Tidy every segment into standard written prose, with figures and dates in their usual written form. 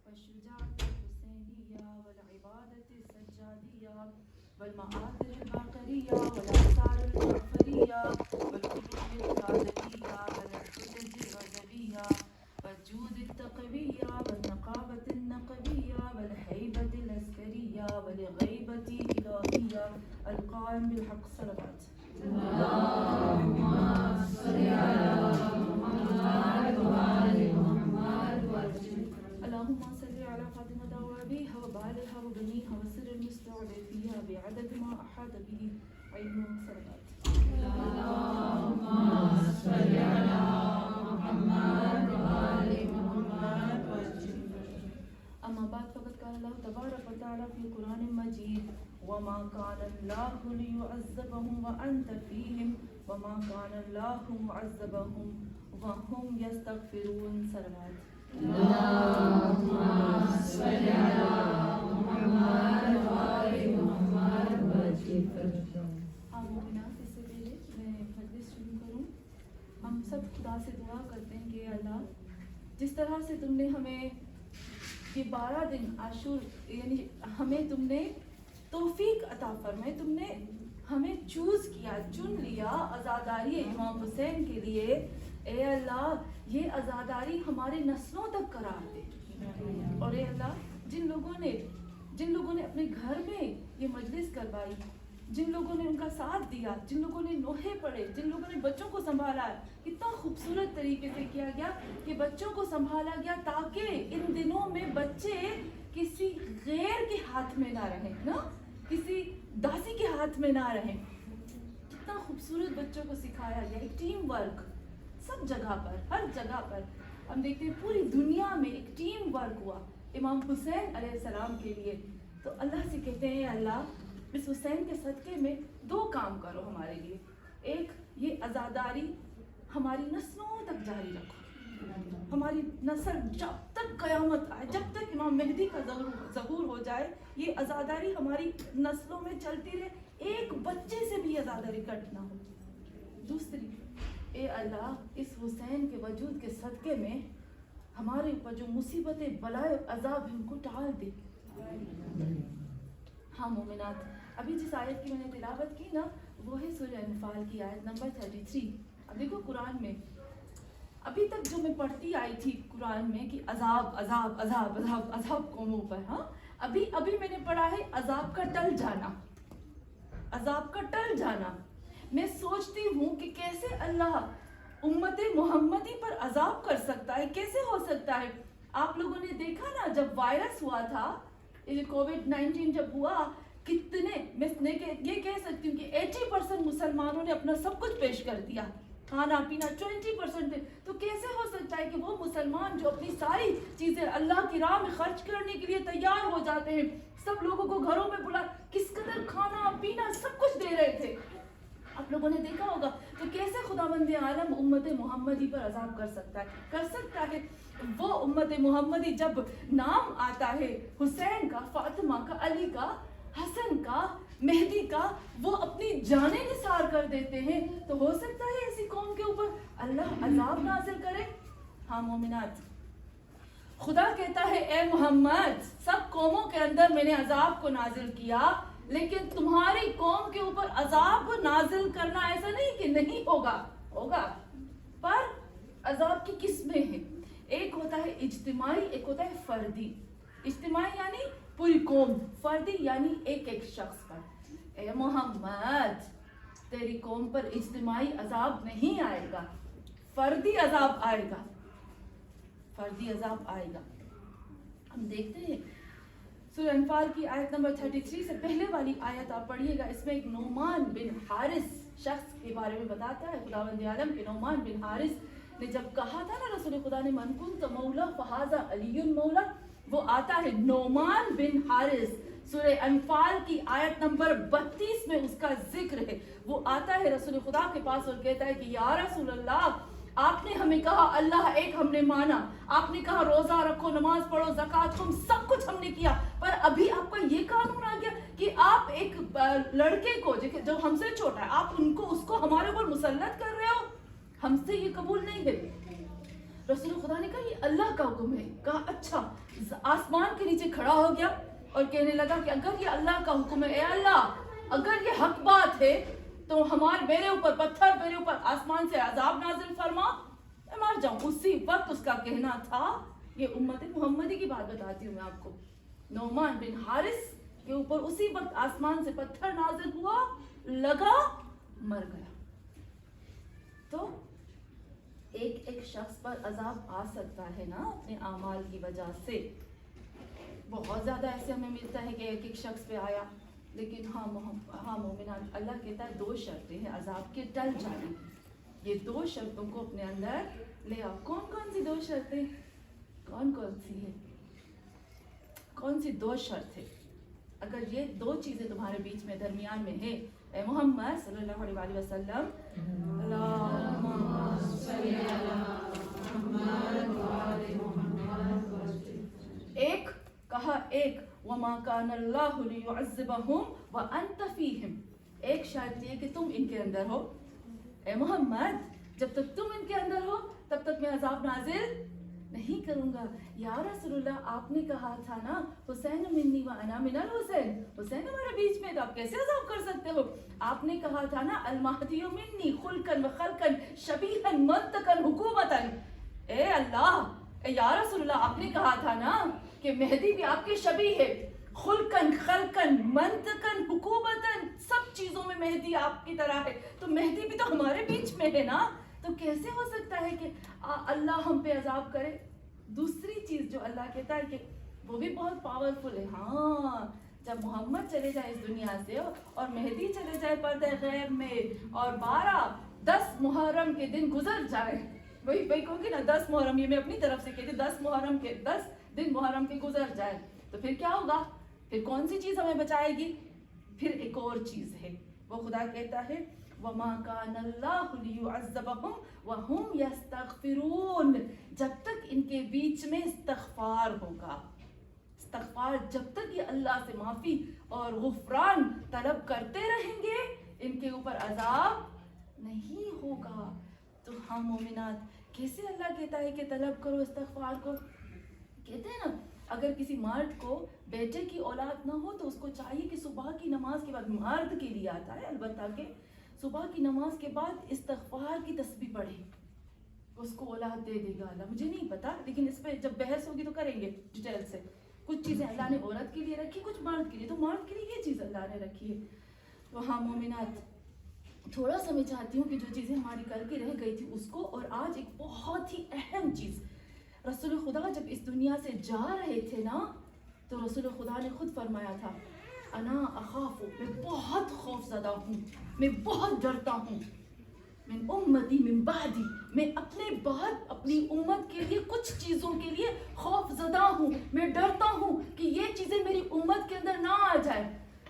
والشجاعة الحسينية والعبادة السجادية والمآثر الباقرية والآثار الجعفرية والعلوم القادرية والحجج الرجبية والجود التقوية والنقابة النقبية والهيبة العسكرية والغيبة الإلهية القائم بالحق صلوات. اللهم صل على محمد وآل محمد وسلم. اللهم صل على فاطمة وأبيها وبعلها وبنيها وسر المستودع فيها بعدد ما أحاط به علم صلوات. اللهم صل على محمد وآل محمد وسلم. أما بعد فقد قال الله تبارك وتعالى في القرآن المجيد وما كان الله ليعذبهم وأنت فيهم وما كان الله معذبهم وهم يستغفرون صلوات. اللهم صل على محمد وآل محمد وسلم. مومنات اس سے پہلے میں مجلس شروع کروں ہم سب خدا سے دعا کرتے ہیں کہ اللہ جس طرح سے تم نے ہمیں یہ 12 دن عاشور یعنی ہمیں تم نے توفیق عطا فرمائے، تم نے ہمیں چوز کیا، چن لیا عزاداری امام حسین کے لیے، اے اللہ یہ عزاداری ہمارے نسلوں تک قرار دے. اور اے اللہ جن لوگوں نے اپنے گھر میں یہ مجلس کروائی، جن لوگوں نے ان کا ساتھ دیا، جن لوگوں نے نوحے پڑھے، جن لوگوں نے بچوں کو سنبھالا، اتنا خوبصورت طریقے سے کیا گیا کہ بچوں کو سنبھالا گیا تاکہ ان دنوں میں بچے کسی غیر کے ہاتھ میں نہ رہیں، نا کسی داسی کے ہاتھ میں نہ رہیں. کتنا خوبصورت بچوں کو سکھایا گیا، ایک ٹیم ورک سب جگہ پر، ہر جگہ پر ہم دیکھتے ہیں پوری دنیا میں ایک ٹیم ورک ہوا امام حسین علیہ السلام کے لیے. تو اللہ سے کہتے ہیں اللہ اس حسین کے صدقے میں 2 کام کرو ہمارے لیے. ایک یہ عزاداری ہماری نسلوں تک جاری رکھو، ہماری نسل جب تک قیامت آئے، جب تک امام مہدی کا ظہور ہو جائے یہ عزاداری ہماری نسلوں میں چلتی رہے، ایک بچے سے بھی عزاداری کٹ نہ ہو. دوسری اے اللہ اس حسین کے وجود کے صدقے میں ہمارے اوپر جو مصیبتیں بلائے عذاب ہیں ان کو ٹال دے. ہاں مومنات ابھی جس آیت کی میں نے تلاوت کی نا وہ ہے سورہ انفال کی آیت نمبر 33. اب دیکھو قرآن میں ابھی تک جو میں پڑھتی آئی تھی قرآن میں کہ عذاب عذاب عذاب عذاب عذاب قوموں پر، ہاں ابھی میں نے پڑھا ہے عذاب کا ٹل جانا، عذاب کا ٹل جانا. میں سوچتی ہوں کہ کیسے اللہ امت محمدی پر عذاب کر سکتا ہے، کیسے ہو سکتا ہے. آپ لوگوں نے دیکھا نا جب وائرس ہوا تھا، کووڈ-19 جب ہوا، کتنے میں یہ کہہ سکتی ہوں کہ 80% مسلمانوں نے اپنا سب کچھ پیش کر دیا، کھانا پینا 20% تھے. تو کیسے ہو سکتا ہے کہ وہ مسلمان جو اپنی ساری چیزیں اللہ کی راہ میں خرچ کرنے کے لیے تیار ہو جاتے ہیں، سب لوگوں کو گھروں میں بلا کس قدر کھانا پینا سب کچھ دے رہے تھے، آپ لوگوں نے دیکھا ہوگا. تو کیسے خداوند عالم امت محمدی پر عذاب کر سکتا ہے. وہ امت محمدی جب نام آتا ہے حسین کا، فاطمہ کا، علی کا، حسن کا، مہدی کا، وہ اپنی جانیں نثار کر دیتے ہیں. تو ہو سکتا ہے ایسی قوم کے اوپر اللہ عذاب نازل کرے. ہاں مومنات خدا کہتا ہے اے محمد سب قوموں کے اندر میں نے عذاب کو نازل کیا، لیکن تمہاری قوم کے اوپر عذاب نازل کرنا ایسا نہیں کہ نہیں ہوگا. پر عذاب کی قسمیں ہیں، ایک ہوتا ہے اجتماعی، ایک ہوتا ہے فردی. اجتماعی یعنی پوری قوم، فردی یعنی ایک شخص پر. اے محمد تیری قوم پر اجتماعی عذاب نہیں آئے گا، فردی عذاب آئے گا، فردی عذاب آئے گا. ہم دیکھتے ہیں سورہ انفال کی آیت نمبر 33 سے پہلے والی آیت آپ پڑھیے گا. اس میں ایک نعمان بن حارث شخص کے بارے میں بتاتا ہے خداوند عالم کے. نعمان بن حارث نے جب کہا تھا نا رسول خدا نے من کنت مولا فہذا علی مولا، وہ آتا ہے نعمان بن حارث. سورہ انفال کی آیت نمبر 32 میں اس کا ذکر ہے. وہ آتا ہے رسول خدا کے پاس اور کہتا ہے کہ یا رسول اللہ آپ نے ہمیں کہا اللہ ایک، ہم نے مانا، آپ نے کہا روزہ رکھو، نماز پڑھو، زکوٰۃ تم سب کچھ ہم نے کیا، پر ابھی آپ کا یہ قانون آ گیا کہ آپ ایک لڑکے کو جو ہم سے چھوٹا ہے آپ اس کو ہمارے اوپر مسلط کر رہے ہو، ہم سے یہ قبول نہیں ہے. رسول خدا نے کہا یہ اللہ کا حکم ہے. کہا اچھا आसमान के नीचे खड़ा हो गया और कहने लगा कि अगर ये अल्लाह का हुक्म है, ए अल्लाह अगर ये हक बात है तो मेरे ऊपर पत्थर, मेरे ऊपर आसमान से अजाब नाजिल फरमा, मैं मर जाऊं। उसी वक्त उसका कहना था, ये उम्मत मुहम्मदी की बात बताती हूँ मैं आपको, नोमान बिन हारिस के ऊपर उसी वक्त आसमान से पत्थर नाजिल हुआ, लगा, मर गया। तो एक एक शख्स पर अजाब आ सकता है ना अपने आमाल की वजह से। बहुत ज़्यादा ऐसे हमें मिलता है कि एक एक शख्स पे आया, लेकिन हाँ मोमिनात, अल्लाह कहता है 2 शर्तें हैं अजाब के टल जाने की। ये 2 शर्तों को अपने अंदर ले आओ। कौन कौन सी 2 शर्तें? कौन कौन सी है? कौन सी 2 शर्तें? अगर ये 2 चीज़ें तुम्हारे बीच में दरमियान में है, ए मोहम्मद सल्लल्लाहु अलैहि वसल्लम, एक कहा, एक वमा कान अल्लाहु लियुअज़्ज़िबहुम व अंत फ़ीहिम, एक शर्त ये कि तुम इनके अंदर हो। ए मोहम्मद, जब तक तुम इनके अंदर हो तब तक मैं अजाब नाजिल नहीं करूंगा। या रसूलुल्लाह, आपने कहा था ना हुसैन मिन्नी व अना मिनल हुसैन, हुसैन हमारे बीच में, तो आप कैसे अजाब कर सकते हो? आपने कहा था ना अल महदी मिन्नी खुल्कन व खल्कन शबीहन मंतकन हुकूमतन, ए अल्लाह, ए या रसूलुल्लाह, आपने कहा था ना कि मेहदी भी आपके शबी है, खुल्कन खल्कन मंतकन हुकूमतन, सब चीजों में मेहदी आपकी तरह है, तो मेहदी भी तो हमारे बीच में है ना, तो कैसे हो सकता है कि अल्लाह हम पे अजाब करे? दूसरी चीज जो अल्लाह कहता है कि वो भी बहुत पावरफुल है, हाँ, जब मोहम्मद चले जाए इस दुनिया से और मेहदी चले जाए पर्दे गैब में, और 10 मुहर्रम के दिन गुजर जाए, वही कहूँगी ना 10 मुहर्रम, ये मैं अपनी तरफ से कहती, 10 दिन मुहर्रम के गुजर जाए, तो फिर क्या होगा? फिर कौन सी चीज हमें बचाएगी? फिर एक और चीज है, वो खुदा कहता है वमा कान अल्लाहु लियुअज़्ज़िबहुम व हुम यस्तग़फिरून, जब तक इनके बीच में इस्तग़फ़ार होगा, इस्तग़फ़ार, जब तक ये अल्लाह से माफी और गुफरान तलब करते रहेंगे, इनके ऊपर अजाब नहीं होगा। तो हाँ मोमिनात, कैसे अल्लाह कहता है कि तलब करो इस्तग़फ़ार को? कहते हैं ना, अगर किसी मर्द को बेटे की औलाद ना हो तो उसको चाहिए कि सुबह की नमाज के बाद, मर्द के लिए आता है अलबत्ता के, सुबह की नमाज के बाद इस्तग़फ़ार की तस्बीह पढ़े, उसको औलाद दे देगा अल्लाह। मुझे नहीं पता, लेकिन इस पे जब बहस होगी तो करेंगे डिटेल से। कुछ चीज़ें अल्लाह ने औरत के लिए रखी, कुछ मर्द के लिए, तो मर्द के लिए ये चीज़ अल्लाह ने रखी है। तो हाँ मोमिनात, थोड़ा सा मैं चाहती हूँ कि जो चीज़ें हमारी कल की रह गई थी उसको, और आज एक बहुत ही अहम चीज़, रसूल खुदा जब इस दुनिया से जा रहे थे ना, तो रसूल खुदा ने खुद फरमाया था, अना अखाफु, मैं बहुत खौफज़दा हूँ, मैं बहुत डरता हूँ, मिन उम्मती मिन बादी, मैं अपने बाद अपनी उम्मत के लिए कुछ चीज़ों के लिए खौफज़दा हूँ, मैं डरता हूँ कि ये चीज़ें मेरी उम्मत के अंदर ना आ जाए।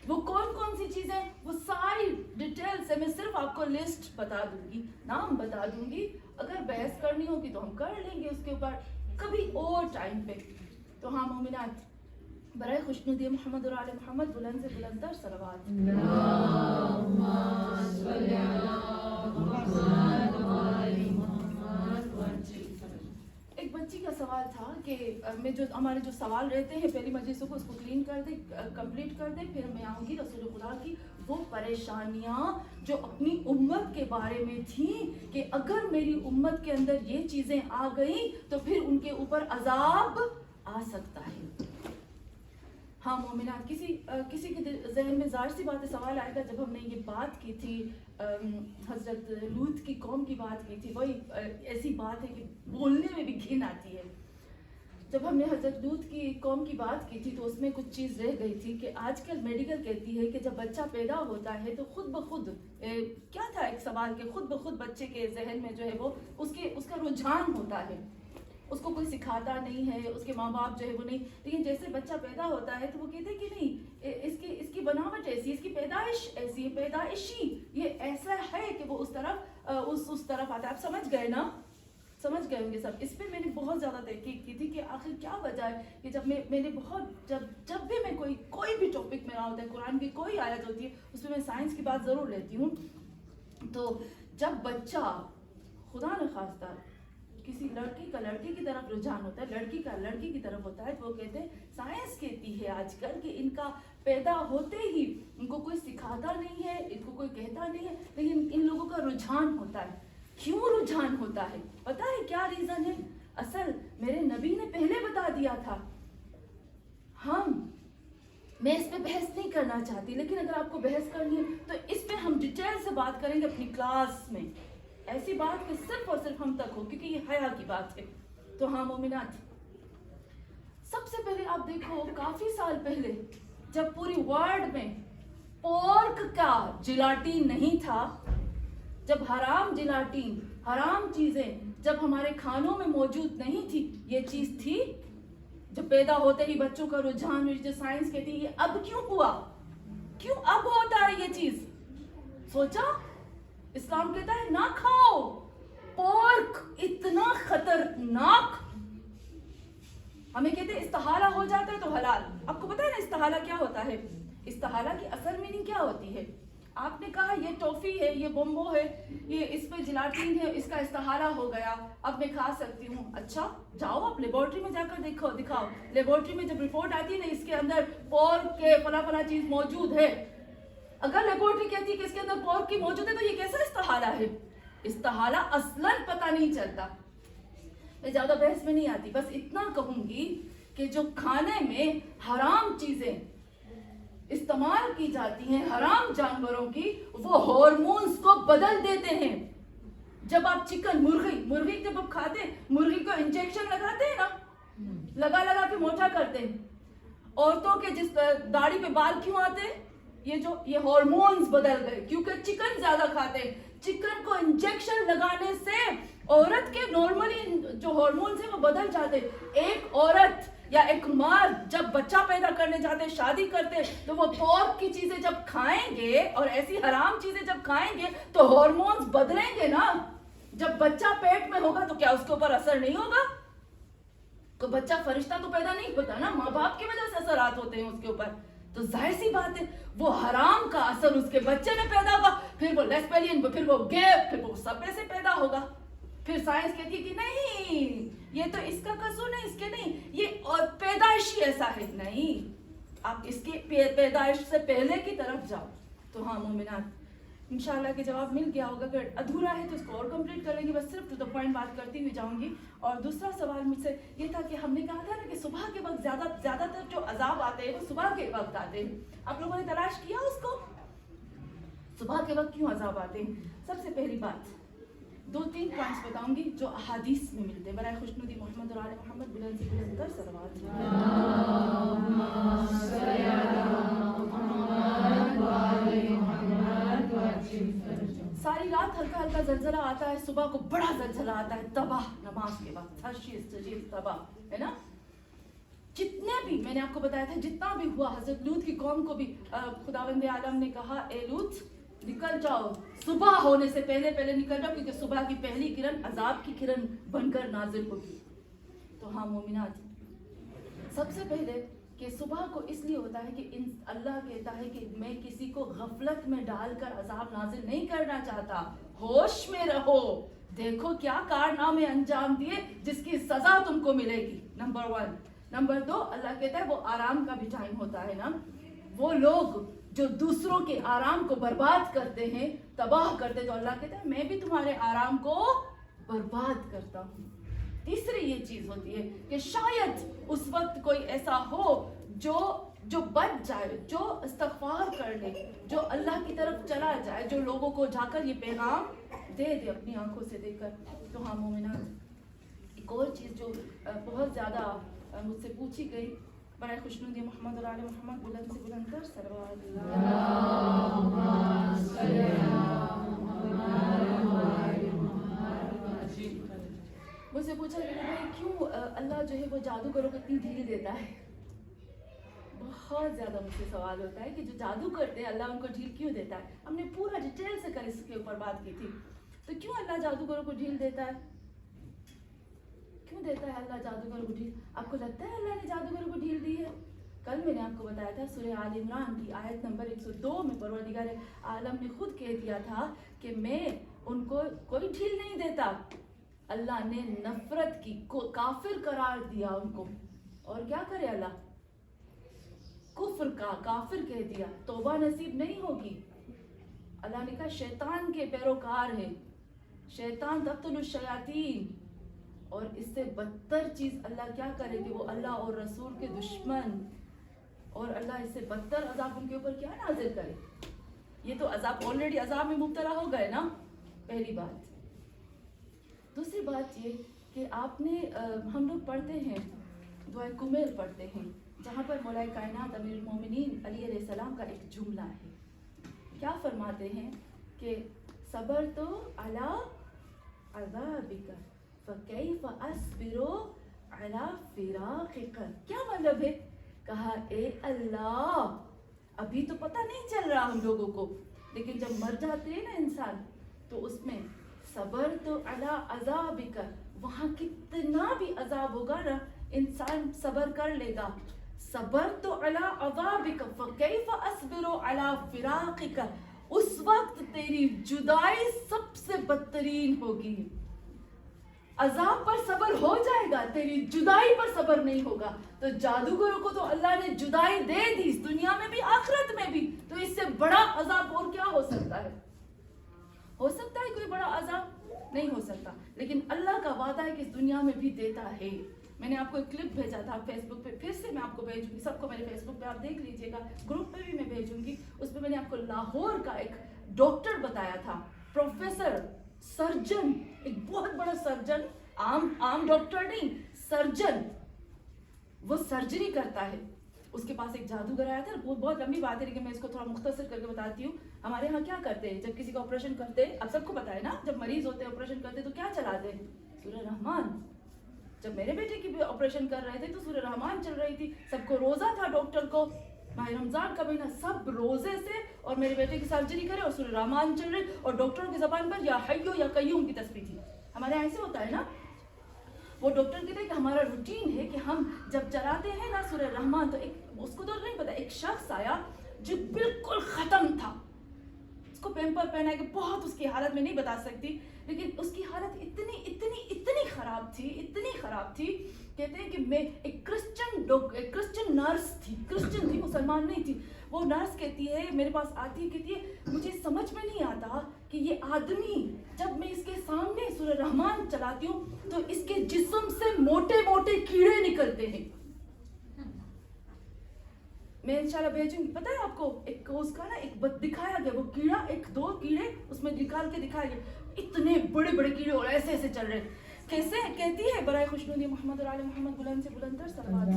वो कौन कौन सी चीज़ें, वो सारी डिटेल से मैं सिर्फ आपको लिस्ट बता दूंगी, नाम बता दूंगी, अगर बहस करनी होगी तो हम कर लेंगे उसके ऊपर कभी और टाइम पे। तो हाँ मोमिनात, बराए खुशनुदी मोहम्मद और आले मोहम्मद, बुलंद से बुलंदर सलवात। एक बच्ची का सवाल था कि मैं जो हमारे जो सवाल रहते हैं पहली मजलिसों को उसको क्लीन कर दे, कंप्लीट कर दे, फिर मैं आऊँगी रसूल खुदा की वो परेशानियाँ जो अपनी उम्मत के बारे में थी कि अगर मेरी उम्मत के अंदर ये चीज़ें आ गई तो फिर उनके ऊपर अजाब आ सकता है। हाँ मोमिना, किसी के जहन में ज़ाहिर सी बात है सवाल आएगा, जब हमने ये बात की थी हज़रत लूत की कौम की बात की थी, वही ऐसी बात है कि बोलने में भी घिन आती है। जब हमने हज़रत लूत की कौम की बात की थी तो उसमें कुछ चीज़ रह गई थी कि आजकल मेडिकल कहती है कि जब बच्चा पैदा होता है तो खुद ब खुद क्या था एक सवाल के खुद ब खुद बच्चे के जहन में जो है वो उसका रुझान होता है, उसको कोई सिखाता नहीं है, उसके माँ बाप जो है वो नहीं, लेकिन जैसे बच्चा पैदा होता है तो वो कहते हैं कि नहीं इसकी बनावट ऐसी, इसकी पैदाइश ऐसी है, पैदाइशी ये ऐसा है कि वो उस तरफ आता है। आप समझ गए ना, समझ गए होंगे सब। इस पर मैंने बहुत ज़्यादा तहकीक की थी कि आखिर क्या वजह है कि मैंने बहुत जब भी मैं कोई भी टॉपिक मेरा होता है, कुरान की कोई आयत होती है उसमें मैं साइंस की बात ज़रूर लेती हूँ। तो जब बच्चा खुदा न खास्ता किसी लड़की का लड़के की तरफ रुझान होता है, लड़की का लड़की की तरफ होता है, तो वो कहते हैं साइंस कहती है आजकल कि इनका पैदा होते ही इनको कोई सिखाता नहीं है, इनको कोई कहता नहीं है, लेकिन इन लोगों का रुझान होता है। क्यों रुझान होता है? पता है क्या रीजन है? असल मेरे नबी ने पहले बता दिया था। मैं इस पे बहस नहीं करना चाहती, लेकिन अगर आपको बहस करनी है तो इस पे हम डिटेल से बात करेंगे अपनी क्लास में। ऐसी बात कि सिर्फ और सिर्फ हम तक हो, क्योंकि ये हया की बात है। तो हाँ मोमिनात, सबसे पहले आप देखो काफी साल पहले जब पूरी वर्ल्ड में पोर्क का जिलाटीन नहीं था, जब हराम जिलाटीन, हराम चीजें जब हमारे खानों में मौजूद नहीं थी, ये चीज थी। जब पैदा होते ही बच्चों का रुझान, जो साइंस कहती है, ये अब क्यों हुआ? क्यों अब होता है ये चीज? सोचा? इस्लाम कहता है ना खाओ पोर्क, इतना खतरनाक। हमें कहते हैं इस्तिहाला हो जाता है तो हलाल। आपको पता है ना इस्तिहाला क्या होता है? इस्तिहाला की असल मीनिंग क्या होती है? आपने कहा ये टॉफी है, ये बम्बो है, ये इस पे जिलाटीन है, इसका इस्तिहाला हो गया, अब मैं खा सकती हूँ। अच्छा, जाओ आप लेबोरेटरी में जाकर देखो, दिखाओ। लेबोरेटरी में जब रिपोर्ट आती है ना, इसके अंदर पोर्क के फला फला चीज मौजूद है, अगर लेबोरेटरी कहती है कि इसके अंदर पोर्क की मौजूद है, तो ये कैसा इस्तिहाला है? इस्तिहाला असलन पता नहीं चलता। मैं ज्यादा बहस में नहीं आती, बस इतना कहूंगी कि जो खाने में हराम चीजें इस्तेमाल की जाती हैं, हराम जानवरों की, वो हार्मोन्स को बदल देते हैं। जब आप चिकन, मुर्गी जब आप खाते हैं, मुर्गी को इंजेक्शन लगाते हैं ना, लगा के मोटा करते हैं। औरतों के जिस दाढ़ी पे बाल क्यों आते हैं? ये हार्मोन्स बदल गए, क्योंकि चिकन ज्यादा खाते हैं। चिकन को इंजेक्शन लगाने से औरत के नॉर्मली जो हार्मोन्स है वो बदल जाते हैं। एक औरत या एक मर्द जब बच्चा पैदा करने जाते, शादी करते, तो वो पोर्क की चीजें जब खाएंगे और ऐसी हराम चीजें जब खाएंगे तो हार्मोन्स बदलेंगे ना। जब बच्चा पेट में होगा तो क्या उसके ऊपर असर नहीं होगा? तो बच्चा फरिश्ता तो पैदा नहीं होता ना, माँ बाप की वजह से असरात होते हैं उसके ऊपर। तो जाहिर सी बात है वो हराम का असर उसके बच्चे में पैदा होगा, फिर वो लेस्बियन, फिर वो गे, फिर वो सब में से पैदा होगा। फिर साइंस कहती है कि नहीं, ये तो इसका कसूर नहीं, इसके नहीं, ये और पैदाइशी ऐसा है। नहीं, आप इसके पैदाइश से पहले की तरफ जाओ। तो हाँ मोमिनात, इंशाल्लाह के जवाब मिल गया होगा। अगर अधूरा है तो इसको और कंप्लीट कर लेंगे, बस सिर्फ टू द पॉइंट बात करती हुई जाऊंगी। और दूसरा सवाल मुझसे ये था कि हमने कहा था ना कि सुबह के वक्त ज्यादातर जो अजाब आते हैं वो सुबह के वक्त आते हैं। आप लोगों ने तलाश किया उसको, सुबह के वक्त क्यों अजाब आते हैं? सबसे पहली बात, 2-3 पॉइंट्स बताऊंगी जो अहादीस में मिलते हैं। बराए खुशनुदी मोहम्मद और आले मोहम्मद बुलंद से बुलंद सलवात। सारी रात हल्का हल्का जलजला आता है, सुबह को बड़ा जलजला आता है, तबाह नमाज के बाद, तबाह है ना। जितने भी मैंने आपको बताया था, जितना भी हुआ, हजरत लूत की कौम को भी खुदावंद आलम ने कहा, ए लूत निकल जाओ, सुबह होने से पहले निकल जाओ, क्योंकि सुबह की पहली किरण अजाब की किरण बनकर नाजिल होगी। तो हाँ मोमिनात, सबसे पहले कि सुबह को इसलिए होता है कि अल्लाह कहता है कि मैं किसी को गफलत में डालकर अजाब नाजिल नहीं करना चाहता, होश में रहो, देखो क्या कारनामे अंजाम दिए जिसकी सजा तुमको मिलेगी। नंबर 1। नंबर 2, अल्लाह कहता है वो आराम का भी टाइम होता है ना। वो लोग जो दूसरों के आराम को बर्बाद करते हैं, तबाह करते, तो अल्लाह कहता है मैं भी तुम्हारे आराम को बर्बाद करता हूँ। तीसरी ये चीज होती है कि शायद उस वक्त कोई ऐसा हो जो बच जाए, जो इस्तगफार कर ले, जो अल्लाह की तरफ चला जाए, जो लोगों को जाकर ये पैगाम दे अपनी आंखों से देखकर। तो हाँ मोमिनात, एक और चीज जो बहुत ज्यादा मुझसे पूछी गई, बड़ा खुशनुदी मोहम्मद और आले मोहम्मद बुलंद से बुलंद कर सलवात। मुझसे पूछा गया भाई क्यों अल्लाह जो है वो जादूगरों को इतनी ढील देता है। बहुत ज्यादा मुझसे सवाल होता है कि जो जादू करते हैं अल्लाह उनको ढील क्यों देता है। हमने पूरा डिटेल से कल इसके ऊपर बात की थी। तो क्यों अल्लाह जादूगरों को ढील देता है? क्यों देता है अल्लाह जादूगरों को ढील? आपको लगता है अल्लाह ने जादूगरों को ढील दी है? कल मैंने आपको बताया था सूरह आल इमरान की आयत नंबर 102 में परवरदिगार आलम ने खुद कह दिया था कि मैं उनको कोई ढील नहीं देता। अल्लाह ने नफरत की, काफिर करार दिया उनको। और क्या करे अल्लाह, कुफ्र का काफिर कह दिया, तौबा नसीब नहीं होगी। अल्लाह ने कहा शैतान के पैरोकार है, शैतान तक़्तुलु शयातीन। और इससे बदतर चीज अल्लाह क्या करे कि वो अल्लाह और रसूल के दुश्मन, और अल्लाह इससे बदतर अजाब उनके ऊपर क्या नाजिल करे। ये तो अजाब ऑलरेडी अजाब में मुब्तला हो गए ना, पहली बात। दूसरी बात ये कि आपने हम लोग पढ़ते हैं दुआ कुमेल पढ़ते हैं, जहाँ पर मौलाए कायनात अमीरुल मोमिनीन अली अलैहिस्सलाम का एक जुमला है। क्या फरमाते हैं कि सबर तो अला अज़ाबिका फकैफ अस्बिरु अला फिराक़िका। क्या मतलब है? कहा ए अल्लाह, अभी तो पता नहीं चल रहा हम लोगों को, लेकिन जब मर जाते हैं ना इंसान तो उसमें सबर तो अला अज़ाबिका, वहाँ कितना भी अजाब होगा ना इंसान सबर कर लेगा। सबर तो अला अज़ाबिका फकैफ अस्बिरु अला फिराक़िका, उस वक्त तेरी जुदाई सबसे बदतरीन होगी। अजाब पर सबर हो जाएगा, तेरी जुदाई पर सबर नहीं होगा। तो जादूगरों को तो अल्लाह ने जुदाई दे दी, इस दुनिया में भी आखिरत में भी, तो इससे बड़ा अजाब और क्या हो सकता है? हो सकता है कोई बड़ा अजाब? नहीं हो सकता। लेकिन अल्लाह का वादा है कि इस दुनिया में भी देता है। मैंने आपको एक क्लिप भेजा था फेसबुक पे, फिर से मैं आपको भेजूंगी, सबको मेरे फेसबुक पे आप देख लीजिएगा, ग्रुप पे भी मैं भेजूंगी। उसमें मैंने आपको लाहौर का एक डॉक्टर बताया था, प्रोफेसर सर्जन, एक बहुत बड़ा सर्जन, आम डॉक्टर नहीं, सर्जन, वो सर्जरी करता है। उसके पास एक जादूगर आया था। बहुत लंबी बात है लेकिन मैं इसको थोड़ा मुख्तसर करके बताती हूँ। हमारे यहाँ क्या करते हैं जब किसी का ऑपरेशन करते हैं, अब सबको पता है ना, जब मरीज होते हैं ऑपरेशन करते हैं तो क्या चलाते हैं? सूरह रहमान। जब मेरे बेटे की भी ऑपरेशन कर रहे थे तो सूरह रहमान चल रही थी। सबको रोजा था, डॉक्टर को माह रमजान का महीना, सब रोजे से और मेरे बेटे की सर्जरी करे और सूरह रहमान चल रही, और डॉक्टरों की जबान पर या हय्यो या कय्यूम की तस्बीह थी। हमारे यहाँ ऐसे होता है ना। वो डॉक्टर कहते हैं कि हमारा रूटीन है कि हम जब चलाते हैं ना सूरह रहमान, तो एक उसको तो नहीं पता, एक शख्स आया जो बिल्कुल खत्म था, उसको पेम्पर पहना के बहुत, उसकी हालत में नहीं बता सकती, लेकिन उसकी हालत इतनी इतनी इतनी खराब थी, इतनी खराब थी। कहते हैं कि मैं एक क्रिश्चियन नर्स थी, क्रिश्चियन थी, मुसलमान नहीं थी। वो नर्स कहती है, मेरे पास आती है, कहती है मुझे समझ में नहीं आता कि ये आदमी, जब मैं इसके सामने सूरह रहमान चलाती हूँ तो इसके जिस्म से मोटे मोटे कीड़े निकलते हैं। मैं इंशाल्लाह भेजूंगी। पता है आपको, एक उसका ना एक दिखाया गया, वो कीड़ा, एक दो कीड़े उसमें निकाल के दिखाया गया, इतने बड़े बड़े कीड़े और ऐसे ऐसे चल रहे। कैसे? कहती है बराए खुशनुदी मोहम्मद और आले मोहम्मद बुलंद से बुलंदतर सलावत।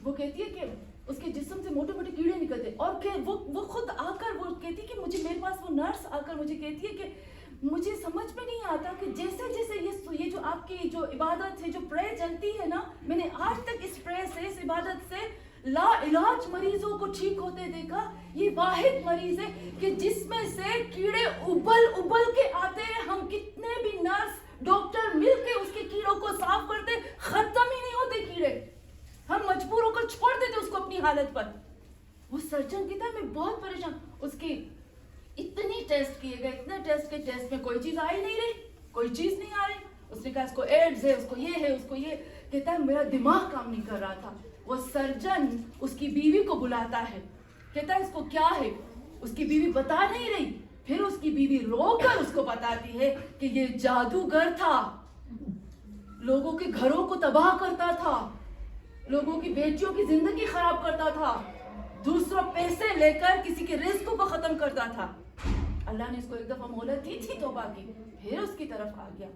वो कहती है कि उसके जिस्म से मोटे मोटे कीड़े निकलते, और वो खुद आकर वो कहती है कि मुझे, मेरे पास वो नर्स आकर मुझे कहती है कि मुझे समझ में नहीं आता कि जैसे जैसे ये जो आपकी जो इबादत है, जो प्रे चलती है ना, मैंने आज तक इस प्रे से, इस इबादत से ला इलाज मरीजों को ठीक होते देखा। ये वाहिद मरीज है कि जिसमें से कीड़े उबल उबल के आते हैं। हम कितने भी नर्स डॉक्टर मिलके उसके कीड़ों को साफ करते, खत्म ही नहीं होते कीड़े, हम मजबूर होकर छोड़ देते उसको अपनी हालत पर। वो सर्जन की था, मैं बहुत परेशान, उसके इतनी टेस्ट किए गए, इतने टेस्ट के टेस्ट में कोई चीज आ ही नहीं रही, कोई चीज नहीं आ रही। उसने कहा इसको एड्स है, उसको ये है, उसको ये। कहता है मेरा दिमाग काम नहीं कर रहा था। वो सर्जन उसकी बीवी को बुलाता है, कहता है इसको क्या है? उसकी बीवी बता नहीं रही। फिर उसकी बीवी रोकर उसको बताती है कि ये जादूगर था, लोगों के घरों को तबाह करता था, लोगों की बेटियों की जिंदगी खराब करता था, दूसरा पैसे लेकर किसी के रिस्क को खत्म करता था। अल्लाह ने इसको एक दफा मोहलत दी थी तौबा की, फिर उसकी तरफ आ गया।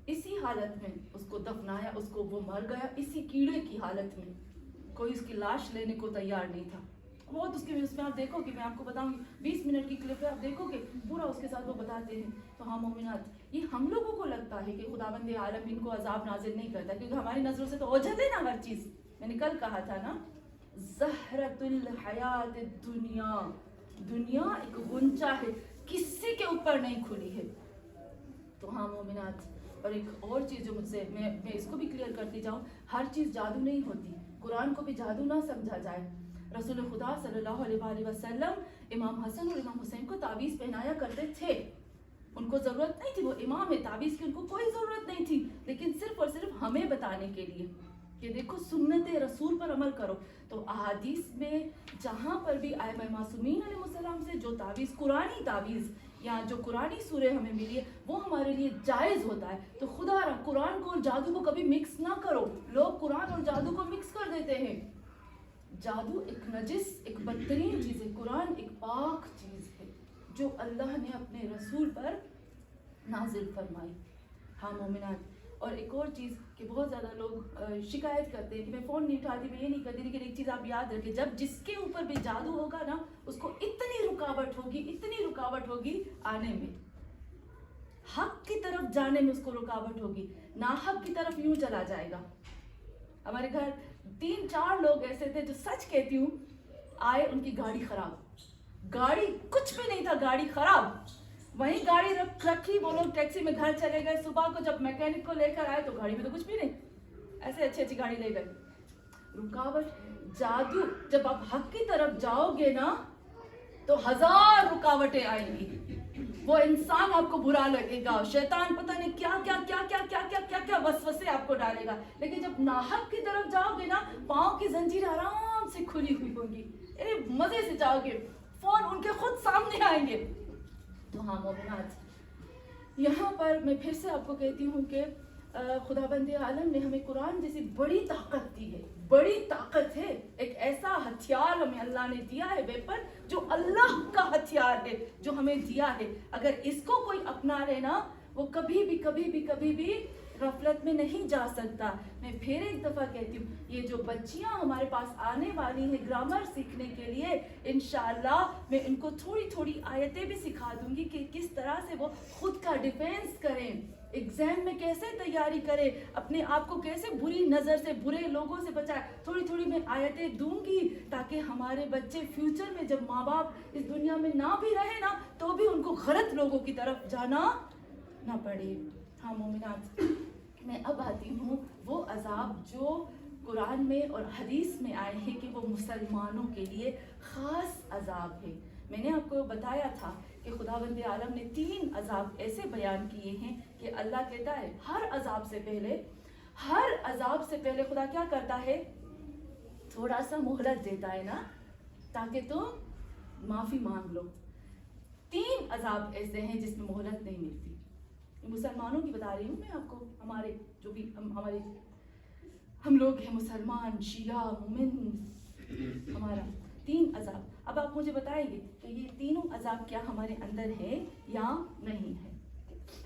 इसी हालत में उसको दफनाया, उसको वो मर गया इसी कीड़े की हालत में, कोई उसकी लाश लेने को तैयार नहीं था। बहुत उसके उसमें आप देखो कि मैं आपको बताऊंगी, 20 मिनट की क्लिप है, आप देखोगे पूरा उसके साथ वो बताते हैं। तो हाँ मोमिनात, ये हम लोगों को लगता है कि खुदाबंद आलम इनको अजाब नाजिल नहीं करता, क्योंकि हमारी नजरों से तो ओझल है ना हर चीज। मैंने कल कहा था ना, ज़हरतुल हयात दुनिया, दुनिया एक गुंचा है, किसी के ऊपर नहीं खुली है। तो हाँ मोमिनात, और एक और चीज़ जो मुझसे, मैं इसको भी क्लियर करती जाऊँ, हर चीज़ जादू नहीं होती, कुरान को भी जादू ना समझा जाए। रसूल खुदा सल्लल्लाहु अलैहि वसल्लम इमाम हसन और इमाम हुसैन को तावीज़ पहनाया करते थे। उनको ज़रूरत नहीं थी, वो इमाम है, तावीज़ की उनको कोई ज़रूरत नहीं थी, लेकिन सिर्फ और सिर्फ हमें बताने के लिए कि देखो सुन्नत रसूल पर अमल करो। तो अहादीस में जहाँ पर भी आए मासूमीन अलैहिस्सलाम से जो तावीज़, कुरानी तावीज़ या जो कुरानी सूरह हमें मिली है वो हमारे लिए जायज़ होता है। तो खुदा रहा कुरान को और जादू को कभी मिक्स ना करो। लोग कुरान और जादू को मिक्स कर देते हैं। जादू एक नजिस, एक बदतरीन चीज़ है, कुरान एक पाक चीज़ है जो अल्लाह ने अपने रसूल पर नाजिल फरमाई। हाँ मोमिनात, और एक और चीज़ कि बहुत ज़्यादा लोग शिकायत करते हैं कि मैं फ़ोन नहीं उठाती, मैं ये नहीं करती, लेकिन एक चीज़ आप याद रखें, जब जिसके ऊपर भी जादू होगा ना उसको इतनी रुकावट होगी आने में, हक की तरफ जाने में उसको रुकावट होगी, नाहक की तरफ यूं चला जाएगा। हमारे घर 3-4 लोग ऐसे थे जो सच कहती हूँ आए, उनकी गाड़ी खराब, गाड़ी कुछ भी नहीं था, गाड़ी खराब, वहीं गाड़ी रखी, वो लोग टैक्सी में घर चले गए। सुबह को जब मैकेनिक को लेकर आए तो गाड़ी में तो कुछ भी नहीं, ऐसे अच्छी गाड़ी ले गए। रुकावट, जादू, जब आप हक की तरफ जाओगे ना तो 1000 रुकावटें आएंगी। वो इंसान आपको बुरा लगेगा, शैतान पता नहीं क्या वसवसे आपको डालेगा, लेकिन जब नाहक की तरफ जाओगे ना पाँव की जंजीर आराम से खुली हुई होगी, मजे से जाओगे, फोन उनके खुद सामने आएंगे। तो हाँ मोमिनात, यहाँ पर मैं फिर से आपको कहती हूँ कि खुदाबंद आलम ने हमें कुरान जैसी बड़ी ताकत दी है, बड़ी ताकत है, एक ऐसा हथियार हमें अल्लाह ने दिया है, वेपन जो अल्लाह का हथियार है जो हमें दिया है। अगर इसको कोई अपना लेना वो कभी भी गफलत में नहीं जा सकता। मैं फिर एक दफ़ा कहती हूँ, ये जो बच्चियाँ हमारे पास आने वाली हैं ग्रामर सीखने के लिए, इंशाअल्लाह मैं इनको थोड़ी आयतें भी सिखा दूंगी कि किस तरह से वो खुद का डिफेंस करें, एग्जाम में कैसे तैयारी करें, अपने आप को कैसे बुरी नज़र से, बुरे लोगों से बचाए। थोड़ी मैं आयतें दूंगी ताकि हमारे बच्चे फ्यूचर में जब माँ बाप इस दुनिया में ना भी रहे ना तो भी उनको गलत लोगों की तरफ जाना ना पड़े। हाँ मोमिनात, मैं अब आती हूँ वो अजाब जो कुरान में और हदीस में आए हैं कि वो मुसलमानों के लिए ख़ास अजाब है। मैंने आपको बताया था कि खुदावंद आलम ने 3 अजाब ऐसे बयान किए हैं कि अल्लाह कहता है हर अजाब से पहले खुदा क्या करता है, थोड़ा सा मोहलत देता है ना ताकि तुम माफ़ी मांग लो। 3 अजाब ऐसे हैं जिसमें मोहलत नहीं मिलती। मुसलमानों की बता रही हूँ मैं आपको, हमारे जो भी हम लोग हैं मुसलमान, शिया, मोमिन, हमारा 3 अजाब। अब आप मुझे बताएंगे कि ये तीनों अजाब क्या हमारे अंदर है या नहीं है।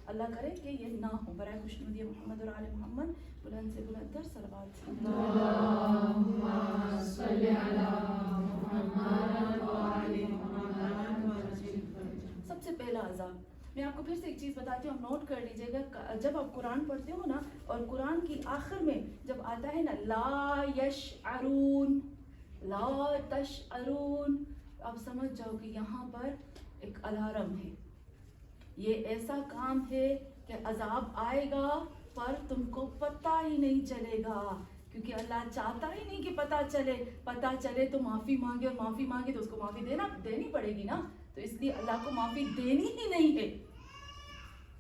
अल्लाह करे कि ये ना हो। बराए खुशनुदी मोहम्मद और आले मोहम्मद, बुलंद से बुलंद तर सलवात। सबसे पहला अजाब मैं आपको फिर से एक चीज़ बताती हूँ, आप नोट कर लीजिएगा। जब आप कुरान पढ़ते हो ना और कुरान की आखिर में जब आता है ना ला यशअरून, ला तशअरून, आप समझ जाओ कि यहाँ पर एक अलार्म है। ये ऐसा काम है कि अजाब आएगा पर तुमको पता ही नहीं चलेगा, क्योंकि अल्लाह चाहता ही नहीं कि पता चले तो माफ़ी मांगे, और माफ़ी मांगे तो उसको माफ़ी देनी पड़ेगी ना, तो इसलिए अल्लाह को माफ़ी देनी ही नहीं है।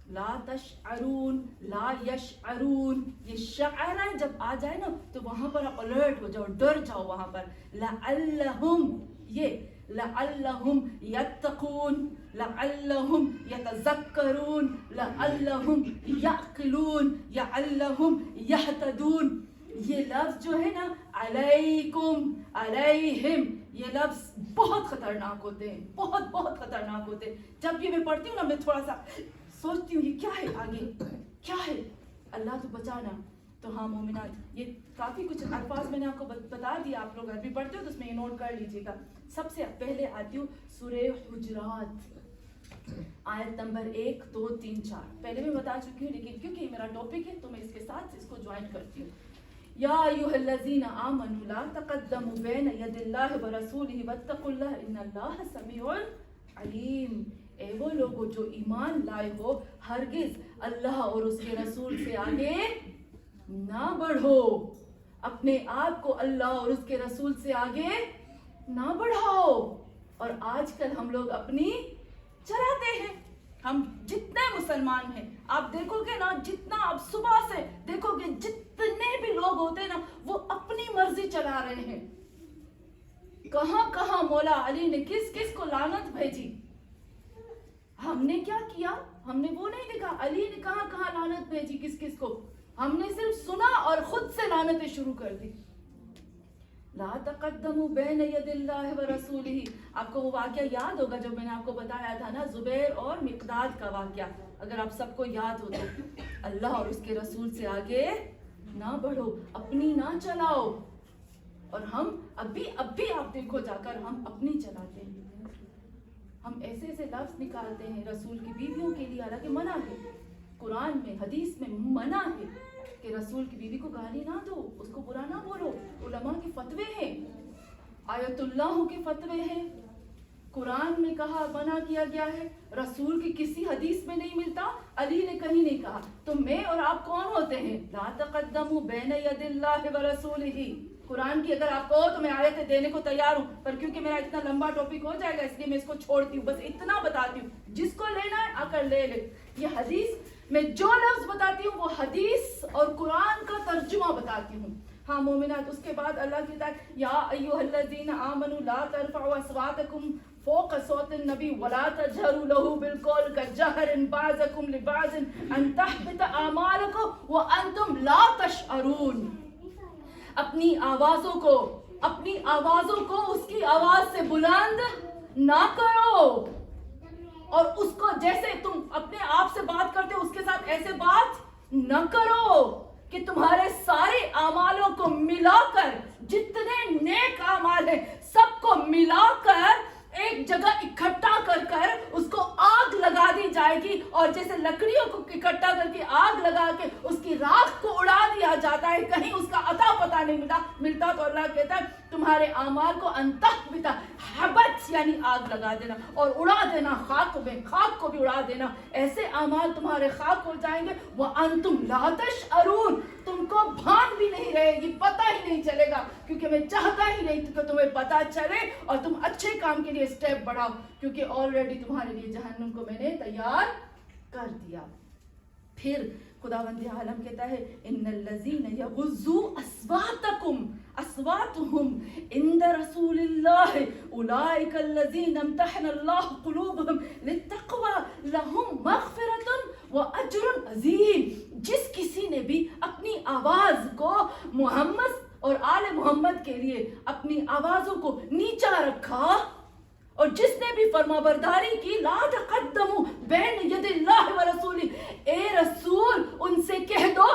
ला तशअरून, ला यशअरून, ये शअरा जब आ जाए ना तो वहाँ पर आप अलर्ट हो जाओ, डर जाओ वहाँ पर। लअल्लहुम, ये लअल्लहुम यत्तकून, लअल्लहुम यतज़क्करून, लअल्लहुम यअक़िलून, लअल्लहुम यहतदून। ये लफ्ज़ जो है ना अलैकुम, अलैहिम, ये लफ्ज़ बहुत ख़तरनाक होते हैं, बहुत ख़तरनाक होते हैं। जब ये मैं पढ़ती हूँ ना मैं थोड़ा सा सोचती हूँ ये क्या है, आगे क्या है, अल्लाह तो बचाना। तो हाँ मोमिनात, ये काफ़ी कुछ अल्फाज मैंने आपको बता दिया, आप लोग अरबी पढ़ते हो तो उसमें ये नोट कर लीजिएगा। सबसे पहले आती हूँ सूरह हुजरात, आयत नंबर 1, 2, 3, 4। पहले मैं बता चुकी हूँ, लेकिन क्योंकि मेरा टॉपिक है तो मैं इसके साथ इसको ज्वाइन करती हूँ। या अय्युहल्लज़ीना आमनू ला तक़द्दमू बैन यदिल्लाहि व रसूलिही वत्तक़ुल्लाह इन्नल्लाहा समीउन अलीम। ए वो लोगों जो ईमान लाए हो, हरगिज अल्लाह और उसके रसूल से आगे ना बढ़ो, अपने आप को अल्लाह और उसके रसूल से आगे نہ بڑھاؤ. اور آج کل ہم لوگ اپنی چلاتے ہیں. ہم جتنے مسلمان ہیں آپ دیکھو گے نا, جتنا آپ صبح سے دیکھو گے جتنے بھی لوگ ہوتے ہیں نا وہ اپنی مرضی چلا رہے ہیں. کہاں کہاں مولا علی نے کس کس کو لعنت بھیجی. ہم نے کیا کیا؟ ہم نے وہ نہیں دیکھا علی نے کہاں کہاں لعنت بھیجی کس کس کو. ہم نے صرف سنا اور خود سے لعنتیں شروع کر دی. لا تقدموا بین ید اللہ ورسولہ. آپ کو وہ واقعہ یاد ہوگا جو میں نے آپ کو بتایا تھا نا, زبیر اور مقداد کا واقعہ. اگر آپ سب کو یاد ہو تو اللہ اور اس کے رسول سے آگے نہ بڑھو, اپنی نہ چلاؤ. اور ہم اب بھی آپ دیکھو جا کر ہم اپنی چلاتے ہیں. ہم ایسے ایسے لفظ نکالتے ہیں رسول کی بیویوں کے لیے, حالانکہ منع ہے قرآن میں حدیث میں منع ہے کہ رسول کی بیوی کو گالی نہ دو, اس کو برا نہ بولو. علماء کے فتوے ہیں, آیت اللہ کے فتوے ہیں, قرآن میں کہا منع کیا گیا ہے, رسول کی کسی حدیث میں نہیں ملتا, علی نے کہیں نہیں کہا. تو میں اور آپ کون ہوتے ہیں؟ لا تقدموا بین ید اللہ ورسولہ. قرآن کی اگر آپ کہو تو میں آیتیں دینے کو تیار ہوں, پر کیونکہ میرا اتنا لمبا ٹاپک ہو جائے گا اس لیے میں اس کو چھوڑتی ہوں. بس اتنا بتاتی ہوں, جس کو لینا ہے آ کر لے لے. یہ حدیث میں جو لفظ بتاتی ہوں وہ حدیث اور قرآن کا ترجمہ بتاتی ہوں. ہاں مومنات, اس کے بعد اللہ کہتا ہے یا ایھا الذین آمنوا لا ترفعوا اصواتکم فوق صوت النبی ولا تجهروا له بالقول كجهر بعضکم لبعض ان تحبط اعمالکم وانتم لا تشعرون. اپنی آوازوں کو اس کی آواز سے بلند نہ کرو, اور اس کو جیسے تم اپنے آپ سے بات کرتے ہو اس کے ساتھ ایسے بات نہ کرو کہ تمہارے سارے اعمالوں کو ملا کر, جتنے نیک اعمال ہیں سب کو ملا کر ایک جگہ اکٹھا کر اس کو آگ لگا دی جائے گی, اور جیسے لکڑیوں کو اکٹھا کر کے آگ لگا کے اس کی راکھ کو اڑا دیا جاتا ہے, کہیں اس کا عطا پتہ نہیں ملتا. تو اللہ کہتا ہے تمہارے اعمال کو انتحبط, حبت یعنی آگ لگا دینا اور اڑا دینا خاک میں, خاک کو بھی اڑا دینا. ایسے اعمال تمہارے خاک ہو جائیں گے. وانتم لا تشعرون, تم کو بھان بھی نہیں رہے گی, پتہ ہی نہیں چلے گا, کیونکہ میں چاہتا ہی نہیں کہ تمہیں پتہ چلے اور تم اچھے کام کے لیے اسٹیپ بڑھاؤ, کیونکہ آلریڈی تمہارے لیے جہنم کو میں نے تیار کر دیا. پھر خداوند عالم کہتا ہے ان الذین یغضوا اصواتهم عند رسول اللہ اولئک الذین امتحن اللہ قلوبهم للتقوى لهم مغفرۃ واجر عظیم. جس کسی نے بھی اپنی آواز کو محمد اور آل محمد کے لیے اپنی آوازوں کو نیچا رکھا, اور جس نے بھی فرما برداری کی, لا تقدموا بین ید اللہ ورسولہ, اے رسول ان سے کہہ دو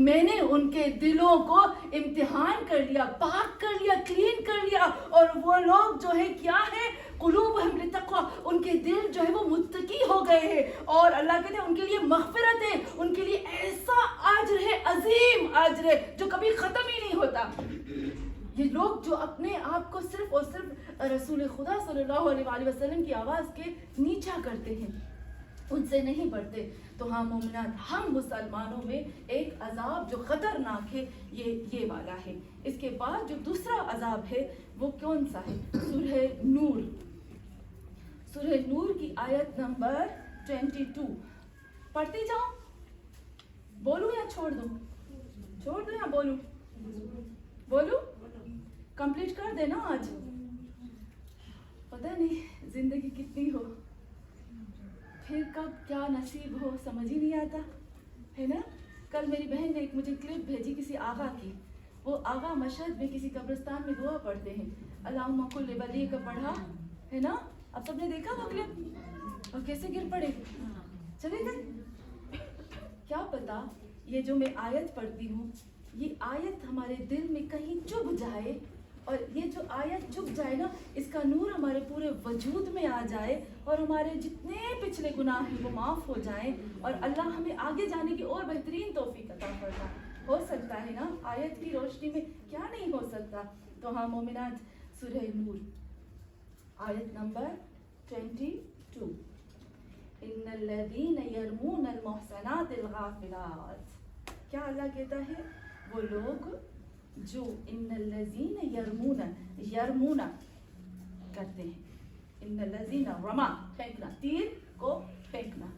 میں نے ان کے دلوں کو امتحان کر لیا, پاک کر لیا, کلین کر لیا, اور وہ لوگ جو ہے کیا ہے, قلوبہم للتقوی, ان کے دل جو ہے وہ متقی ہو گئے ہیں, اور اللہ کہتے ہیں ان کے لیے مغفرت ہے, ان کے لیے ایسا اجر ہے, عظیم اجر ہے جو کبھی ختم ہی نہیں ہوتا. یہ لوگ جو اپنے آپ کو صرف اور صرف رسول خدا صلی اللہ علیہ وآلہ وسلم کی آواز کے نیچا کرتے ہیں, ان سے نہیں بڑھتے. تو ہاں مومنات, ہم مسلمانوں میں ایک عذاب جو خطرناک ہے یہ والا ہے. اس کے بعد جو دوسرا عذاب ہے وہ کون سا ہے؟ سورہ نور. سورہ نور کی آیت نمبر 22 پڑھتی جاؤں, بولوں یا چھوڑ دوں یا بولوں کمپلیٹ کر دینا. آج پتہ نہیں زندگی کتنی ہو, پھر کب کیا نصیب ہو سمجھ ہی نہیں آتا ہے نا. کل میری بہن نے ایک مجھے کلپ بھیجی کسی آغا کی, وہ آغا مشہد میں کسی قبرستان میں دعا پڑھتے ہیں, اللہم کل ولی کا پڑھا ہے نا. اب سب نے دیکھا وہ کلپ, اور کیسے گر پڑے, چلے گئے. کیا پتا یہ جو میں آیت پڑھتی ہوں یہ آیت ہمارے دل میں کہیں چبھ جائے, اور یہ جو آیت چبھ جائے نا, اس کا نور ہمارے پورے وجود میں آ جائے, اور ہمارے جتنے پچھلے گناہ ہیں وہ معاف ہو جائیں, اور اللہ ہمیں آگے جانے کی اور بہترین توفیق عطا فرمائے. ہو سکتا ہے نا, آیت کی روشنی میں کیا نہیں ہو سکتا. تو ہاں مومنات, سورہ نور آیت نمبر 22, ان الذین یرمون المحصنات الغافلات. کیا اللہ کہتا ہے؟ وہ لوگ جو ان الذین یرمون करते हैं। इन्नल्लज़ीना रमा फेंकना, तीर को फेंकना।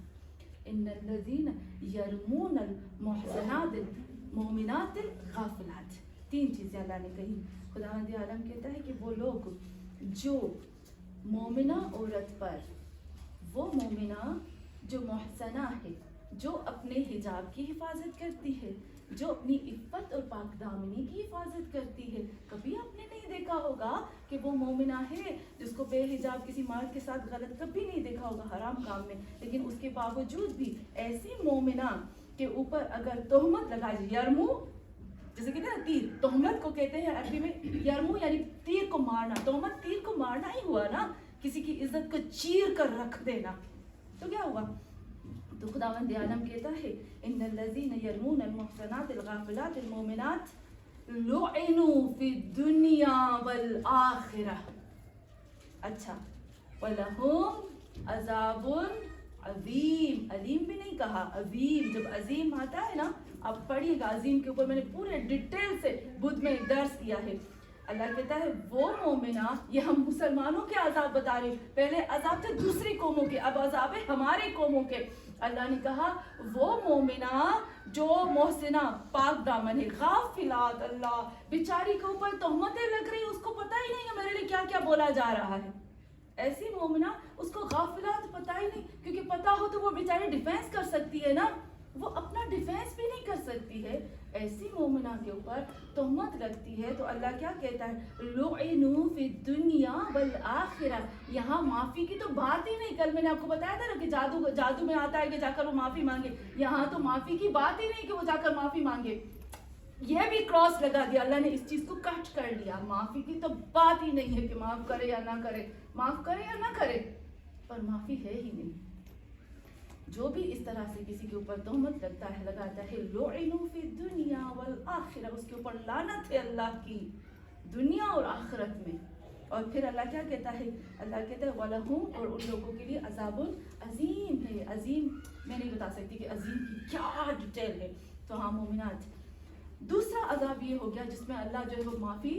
इन्नल्लज़ीना यरमूनल मुहसनातिल मोमिनातिल गाफिलात। 3 चीज़ें अल्लाह ने कही। खुदावंद आलम कहता है कि वो लोग जो मोमिना औरत पर, वो मोमिना जो मुहसना है, जो अपने हिजाब की हिफाजत करती है, जो अपनी इफ़्फ़त और पाकदामनी की हिफाजत करती है। कभी आपने नहीं देखा होगा कि वो मोमिना है जिसको बेहिजाब किसी मर्द के साथ गलत, कभी नहीं देखा होगा हराम काम में, लेकिन उसके बावजूद भी ऐसी मोमिना के ऊपर अगर तोहमत लगा जाए, यरमू जैसे कहते हैं ना तीर, तोहमत को कहते हैं अरबी में यरमू, यानी तीर को मारना। तोहमत तीर को मारना ही हुआ ना, किसी की इज्जत को चीर कर रख देना। तो क्या हुआ? तो खुदावंद आलम कहता है इन्नल्लज़ीना यरमूनल मुहसनातिल गाफिलातिल मोमिनात लुइनु फिद्दुनिया वल आखिरह। अच्छा, वलहुम अज़ाबुन अज़ीम। अलीम भी नहीं कहा, अज़ीम। जब अज़ीम आता है ना, आप पढ़िएगा, अज़ीम के ऊपर मैंने पूरे डिटेल से बुध में एक दर्स किया है। अल्लाह कहता है वो मोमिना, ये हम मुसलमानों के अजाब बता रहे हैं, पहले अजाब थे दूसरी कौमों के, अब अजाब है हमारे कौमों के। अल्लाह ने कहा वो मोमिना जो मोहसिना पाक दामन है, गाफिलात, अल्लाह बेचारी के ऊपर तोहमतें लग रही, उसको पता ही नहीं है मेरे लिए क्या क्या बोला जा रहा है। ऐसी मोमिना, उसको गाफिलात पता ही नहीं, क्योंकि पता हो तो वो बेचारी डिफेंस कर सकती है ना, वो अपना डिफेंस भी नहीं कर सकती है। ऐसी मोमिना के ऊपर तोहमत लगती है तो अल्लाह क्या कहता है, लुइनु फिद दुनिया वल आखिरह। यहाँ माफ़ी की तो बात ही नहीं। कल मैंने आपको बताया था ना कि जादू में आता है कि जाकर वो माफ़ी मांगे, यहाँ तो माफ़ी की बात ही नहीं कि वो जाकर माफ़ी मांगे। यह भी क्रॉस लगा दिया अल्लाह ने, इस चीज़ को कट कर लिया। माफ़ी की तो बात ही नहीं है कि माफ़ करे या ना करे, माफ़ करे या ना करे, पर माफ़ी है ही नहीं। जो भी इस तरह से किसी के ऊपर तोहमत लगता है, लगाता है, लुइनु फी दुनिया वल आखिरह, उसके ऊपर लानत है अल्लाह की दुनिया और आखिरत में। और फिर अल्लाह क्या कहता है? अल्लाह कहता है वलहुम, और उन लोगों के लिए अज़ाबुन अजीम है। अजीम मैं नहीं बता सकती कि अजीम की क्या डिटेल है। तो हाँ मोमिनात, दूसरा अजाब ये हो गया जिसमें अल्लाह जो है वो माफ़ी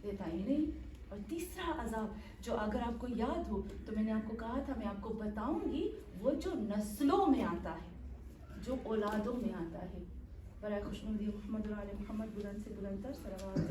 देता ही नहीं। और तीसरा अजाब जो अगर आपको याद हो तो मैंने आपको कहा था, मैं आपको बताऊंगी, वो जो नस्लों में आता है, जो औलादों में आता है। बराए खुशनुदी मोहम्मद और आले मोहम्मद, बुलंद से बुलंदतर सलावत।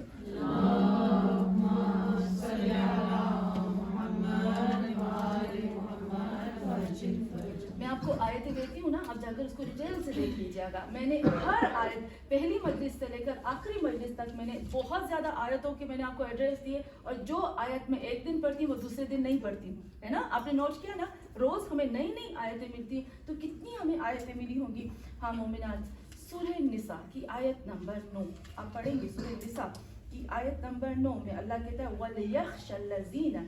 मैं आपको आयतें देती हूँ ना, आप जाकर उसको डिटेल से देख लीजिएगा। मैंने हर आयत, पहली मजलिस से लेकर आखिरी मजलिस तक, मैंने बहुत ज़्यादा आयतों के मैंने आपको एड्रेस दिए, और जो आयत में एक दिन पढ़ती हूँ वो दूसरे दिन नहीं पढ़ती हूँ, है ना। आपने नोट किया ना, रोज़ हमें नई नई आयतें मिलती हैं, तो कितनी हमें आयतें मिली होंगी। हाँ मोमिनात, सूरह निसा की आयत नंबर 9 आप पढ़ेंगे। सूरह निसा की आयत नंबर 9 में अल्लाह कहता है वलयख्शल्लज़ीना,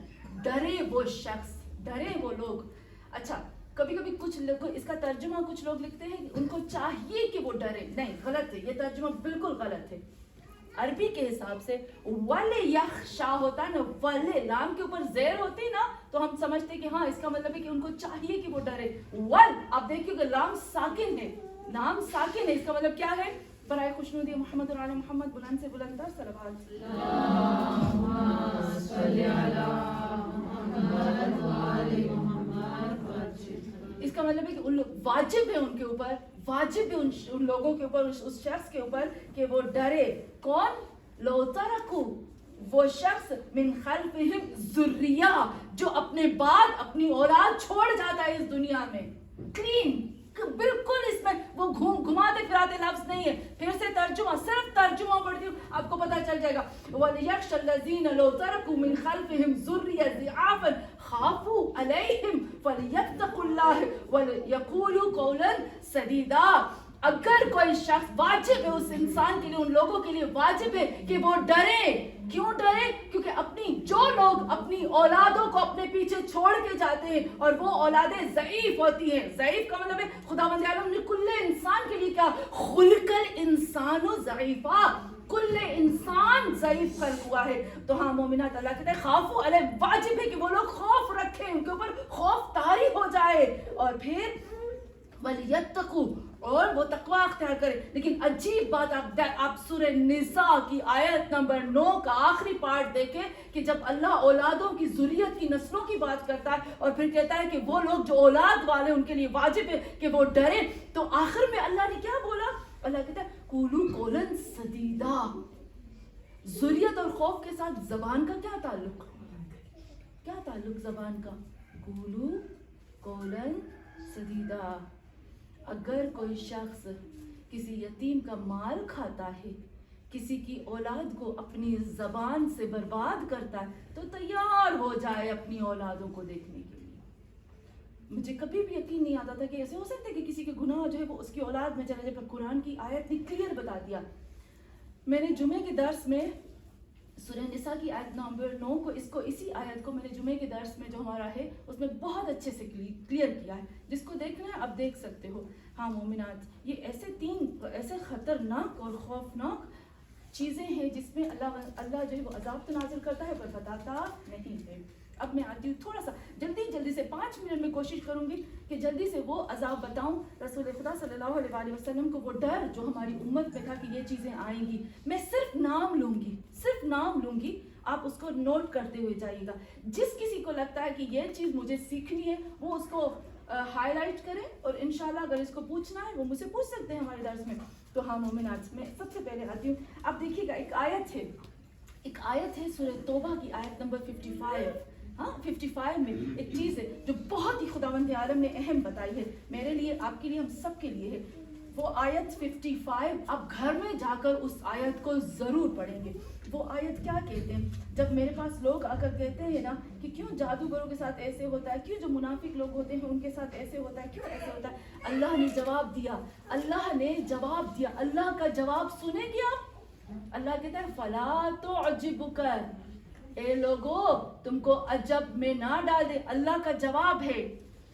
डरे वो शख्स, डरे वो लोग। अच्छा, कभी कभी कुछ लोग इसका तर्जुमा, कुछ लोग लिखते हैं कि उनको चाहिए कि वो डरे। नहीं, गलत है, ये तर्जुमा बिल्कुल गलत है। अरबी के हिसाब से वले यख्शा होता है ना, वले लाम के ऊपर ज़ेर होती ना, तो हम समझते कि हाँ इसका मतलब है कि उनको चाहिए कि वो डरे। वल, आप देखिएगा लाम साकिन है, नाम साकिन है, इसका मतलब क्या है? बराए खुशनुदी मोहम्मद और आले मोहम्मद, बुलंद से बुलंदतर सलावत। इसका मतलब है कि उन लोग वाजिब है, उनके ऊपर वाजिब है, उन लोगों के ऊपर, उस शख्स के ऊपर कि वो डरे। कौन? लो तरकू, वो शख्स मिन खल्फिहिम ज़ुर्रिया, जो अपने बाद अपनी औलाद छोड़ जाता है इस दुनिया में। क्लीन, बिल्कुल इसमें वो घुमाते फिराते लफ्ज नहीं है। फिर से तर्जुमा, सिर्फ तर्जुमा पढ़ती हूँ, आपको पता चल जाएगा। वलयख्शल्लज़ीना लो तरकू मिन खल्फिहिम ज़ुर्रिया ज़िआफ़न खाफू अलैहिम फलियत्तकुल्लाह वलयक़ूलू क़ौलन सदीदा। अगर कोई शख्स, वाजिब है उस इंसान के लिए, उन लोगों के लिए वाजिब है कि वो डरे। क्यों डरे? क्योंकि जो लोग अपनी औलादों को अपने पीछे छोड़ के जाते हैं और वो औलादें ज़ईफ होती हैं। ज़ईफ का मतलब है खुदावंद आलम ने कुल्ले इंसान के लिए क्या, खुलकल इंसानो ज़ईफा, कुल्ले इंसान ज़ईफ खल्क हुआ है। तो हाँ मोमिनात, अल्लाह कहते हैं खाफू अलैह, वाजिब है कि वो लोग खौफ रखें, उनके ऊपर खौफ तारी हो जाए। और फिर वलियत्तकू, اور وہ تقوی اختیار کرے. لیکن عجیب بات آپ سورہ نساء کی آیت نمبر 9 کا آخری پارٹ دیکھیں کہ جب اللہ اولادوں کی ذریت کی نسلوں کی بات کرتا ہے اور پھر کہتا ہے کہ وہ لوگ جو اولاد والے ان کے لیے واجب ہے کہ وہ ڈریں, تو آخر میں اللہ نے کیا بولا؟ اللہ کہتا ہے قولوا قولا سدیدا. ذریت اور خوف کے ساتھ زبان کا کیا تعلق؟ کیا تعلق زبان کا؟ قولوا قولا سدیدا. اگر کوئی شخص کسی یتیم کا مال کھاتا ہے, کسی کی اولاد کو اپنی زبان سے برباد کرتا ہے, تو تیار ہو جائے اپنی اولادوں کو دیکھنے کے لیے. مجھے کبھی بھی یقین نہیں آتا تھا کہ ایسے ہو سکتا ہے کہ کسی کے گناہ جو ہے وہ اس کی اولاد میں چلا جائے, پر قرآن کی آیت نے کلیئر بتا دیا. میں نے جمعے کے درس میں سورہ نساء کی آیت نمبر 9 کو اسی آیت کو میں نے جمعے کے درس میں جو ہمارا ہے اس میں بہت اچھے سے کلیئر کیا ہے. جس کو دیکھنا ہے آپ دیکھ سکتے ہو. ہاں مومنات, یہ ایسے خطرناک اور خوفناک چیزیں ہیں جس میں اللہ جو ہے وہ عذاب تو نازل کرتا ہے پر بتاتا نہیں ہے. اب میں آتی ہوں تھوڑا سا جلدی سے 5 منٹ میں کوشش کروں گی کہ جلدی سے وہ عذاب بتاؤں. رسول خدا صلی اللہ علیہ وسلم کو وہ ڈر جو ہماری امت میں تھا کہ یہ چیزیں آئیں گی, میں صرف نام لوں گی, آپ اس کو نوٹ کرتے ہوئے جائیے گا. جس کسی کو لگتا ہے کہ یہ چیز مجھے سیکھنی ہے وہ اس کو ہائی لائٹ کریں, اور انشاءاللہ اگر اس کو پوچھنا ہے وہ مجھ سے پوچھ سکتے ہیں ہمارے درس میں. تو ہاں مومنات, میں سب سے پہلے آتی ہوں. آپ دیکھیے گا ایک آیت ہے سورہ توبہ کی آیت نمبر 55. ہاں 55 میں ایک چیز ہے جو بہت ہی خداوند عالم نے اہم بتائی ہے, میرے لیے, آپ کے لیے, ہم سب کے لیے ہے. وہ آیت 55 آپ گھر میں جا کر اس آیت کو ضرور پڑھیں گے. وہ آیت کیا کہتے ہیں؟ جب میرے پاس لوگ آ کر کہتے ہیں نا کہ کیوں جادوگروں کے ساتھ ایسے ہوتا ہے, کیوں جو منافق لوگ ہوتے ہیں ان کے ساتھ ایسے ہوتا ہے, کیوں ایسے ہوتا ہے, اللہ نے جواب دیا. اللہ کا جواب سنیں گے آپ. اللہ کہتا ہے فلا تعجبک, اے لوگو تم کو عجب میں نہ ڈال دے. اللہ کا جواب ہے,